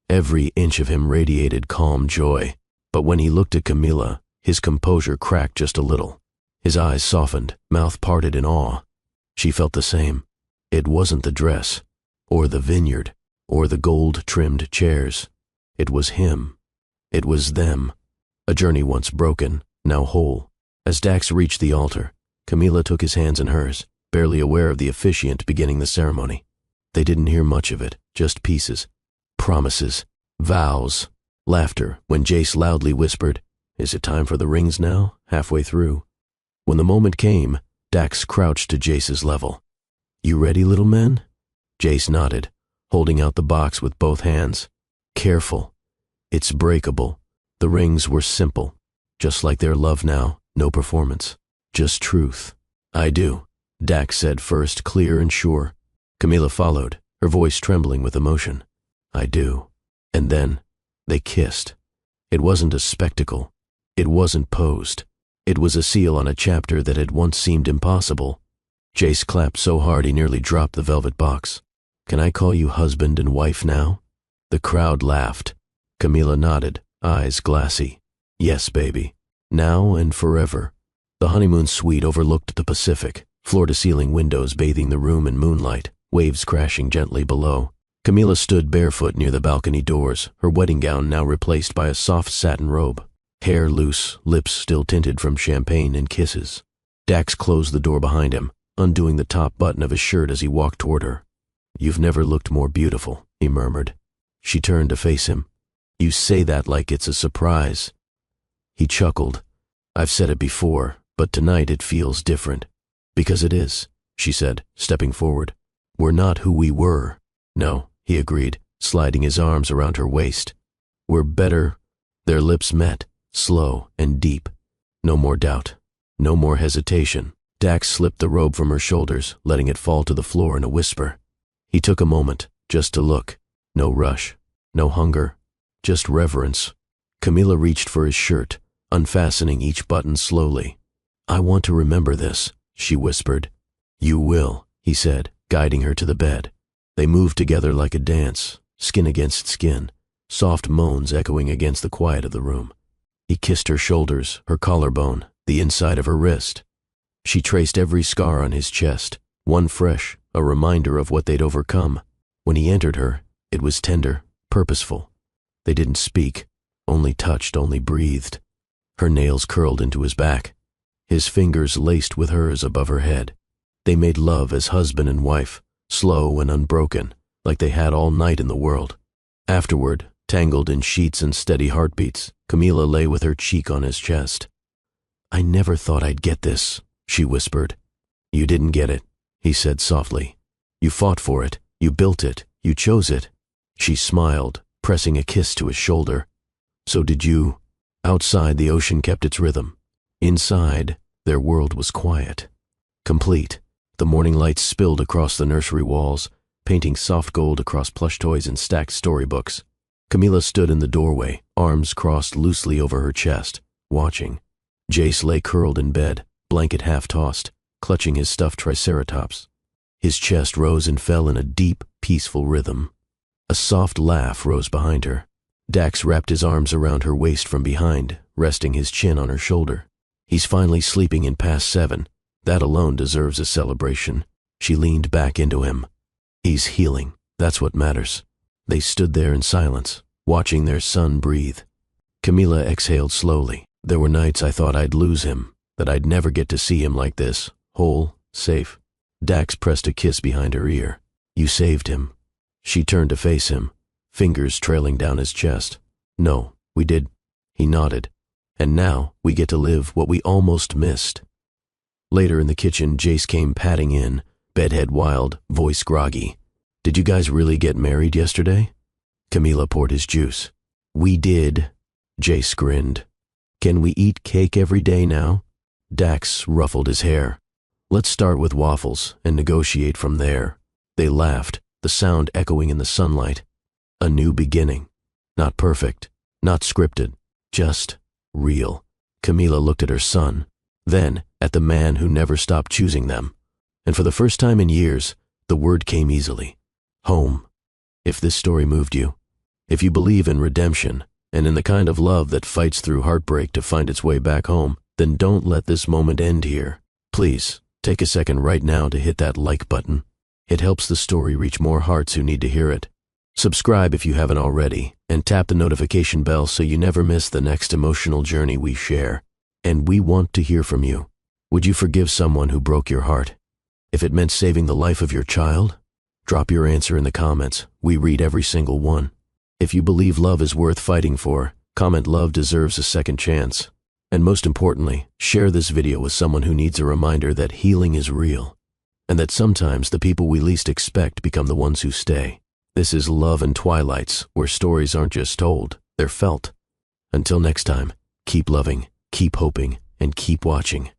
Every inch of him radiated calm joy, but when he looked at Camila, his composure cracked just a little. His eyes softened, mouth parted in awe. She felt the same. It wasn't the dress, or the vineyard, or the gold-trimmed chairs. It was him. It was them. A journey once broken, now whole. As Dax reached the altar, Camila took his hands in hers, barely aware of the officiant beginning the ceremony. They didn't hear much of it, just pieces. Promises, vows, laughter when Jace loudly whispered, "Is it time for the rings now?" halfway through. When the moment came, Dax crouched to Jace's level. "You ready, little man?" Jace nodded, holding out the box with both hands. Careful. It's breakable. The rings were simple, just like their love now, no performance, just truth. "I do," Dax said first, clear and sure. Camila followed, her voice trembling with emotion. "I do." And then, they kissed. It wasn't a spectacle. It wasn't posed. It was a seal on a chapter that had once seemed impossible. Jace clapped so hard he nearly dropped the velvet box. "Can I call you husband and wife now?" The crowd laughed. Camila nodded, eyes glassy. "Yes, baby. Now and forever." The honeymoon suite overlooked the Pacific, floor-to-ceiling windows bathing the room in moonlight, waves crashing gently below. Camila stood barefoot near the balcony doors, her wedding gown now replaced by a soft satin robe. Hair loose, lips still tinted from champagne and kisses. Dax closed the door behind him, undoing the top button of his shirt as he walked toward her. "You've never looked more beautiful," he murmured. She turned to face him. "You say that like it's a surprise." He chuckled. "I've said it before, but tonight it feels different." "Because it is," she said, stepping forward. "We're not who we were." "No," he agreed, sliding his arms around her waist. "We're better." Their lips met, slow and deep. No more doubt. No more hesitation. Dax slipped the robe from her shoulders, letting it fall to the floor in a whisper. He took a moment, just to look. No rush. No hunger. Just reverence. Camila reached for his shirt, unfastening each button slowly. "I want to remember this," she whispered. "You will," he said, guiding her to the bed. They moved together like a dance, skin against skin, soft moans echoing against the quiet of the room. He kissed her shoulders, her collarbone, the inside of her wrist. She traced every scar on his chest, one fresh, a reminder of what they'd overcome. When he entered her, it was tender, purposeful. They didn't speak, only touched, only breathed. Her nails curled into his back, his fingers laced with hers above her head. They made love as husband and wife, slow and unbroken, like they had all night in the world. Afterward, tangled in sheets and steady heartbeats, Camila lay with her cheek on his chest. "I never thought I'd get this," she whispered. "You didn't get it," he said softly. "You fought for it, you built it, you chose it." She smiled, pressing a kiss to his shoulder. "So did you." Outside, the ocean kept its rhythm. Inside, their world was quiet. Complete. The morning lights spilled across the nursery walls, painting soft gold across plush toys and stacked storybooks. Camila stood in the doorway, arms crossed loosely over her chest, watching. Jace lay curled in bed, blanket half-tossed, clutching his stuffed triceratops. His chest rose and fell in a deep, peaceful rhythm. A soft laugh rose behind her. Dax wrapped his arms around her waist from behind, resting his chin on her shoulder. "He's finally sleeping in past 7. That alone deserves a celebration." She leaned back into him. "He's healing. That's what matters." They stood there in silence, watching their son breathe. Camila exhaled slowly. "There were nights I thought I'd lose him, that I'd never get to see him like this, whole, safe." Dax pressed a kiss behind her ear. "You saved him." She turned to face him, fingers trailing down his chest. "No, we did." He nodded. And now we get to live what we almost missed. Later in the kitchen, Jace came padding in, bedhead wild, voice groggy. Did you guys really get married yesterday? Camila poured his juice. We did. Jace grinned. Can we eat cake every day now? Dax ruffled his hair. Let's start with waffles and negotiate from there. They laughed, the sound echoing in the sunlight. A new beginning. Not perfect, not scripted, just real. Camila looked at her son, then at the man who never stopped choosing them. And for the first time in years, the word came easily. Home. If this story moved you, if you believe in redemption and in the kind of love that fights through heartbreak to find its way back home, then don't let this moment end here. Please, take a second right now to hit that like button. It helps the story reach more hearts who need to hear it. Subscribe if you haven't already, and tap the notification bell so you never miss the next emotional journey we share. And we want to hear from you. Would you forgive someone who broke your heart? If it meant saving the life of your child? Drop your answer in the comments. We read every single one. If you believe love is worth fighting for, comment love deserves a second chance. And most importantly, share this video with someone who needs a reminder that healing is real, and that sometimes the people we least expect become the ones who stay. This is Love and Twilights, where stories aren't just told, they're felt. Until next time, keep loving, keep hoping, and keep watching.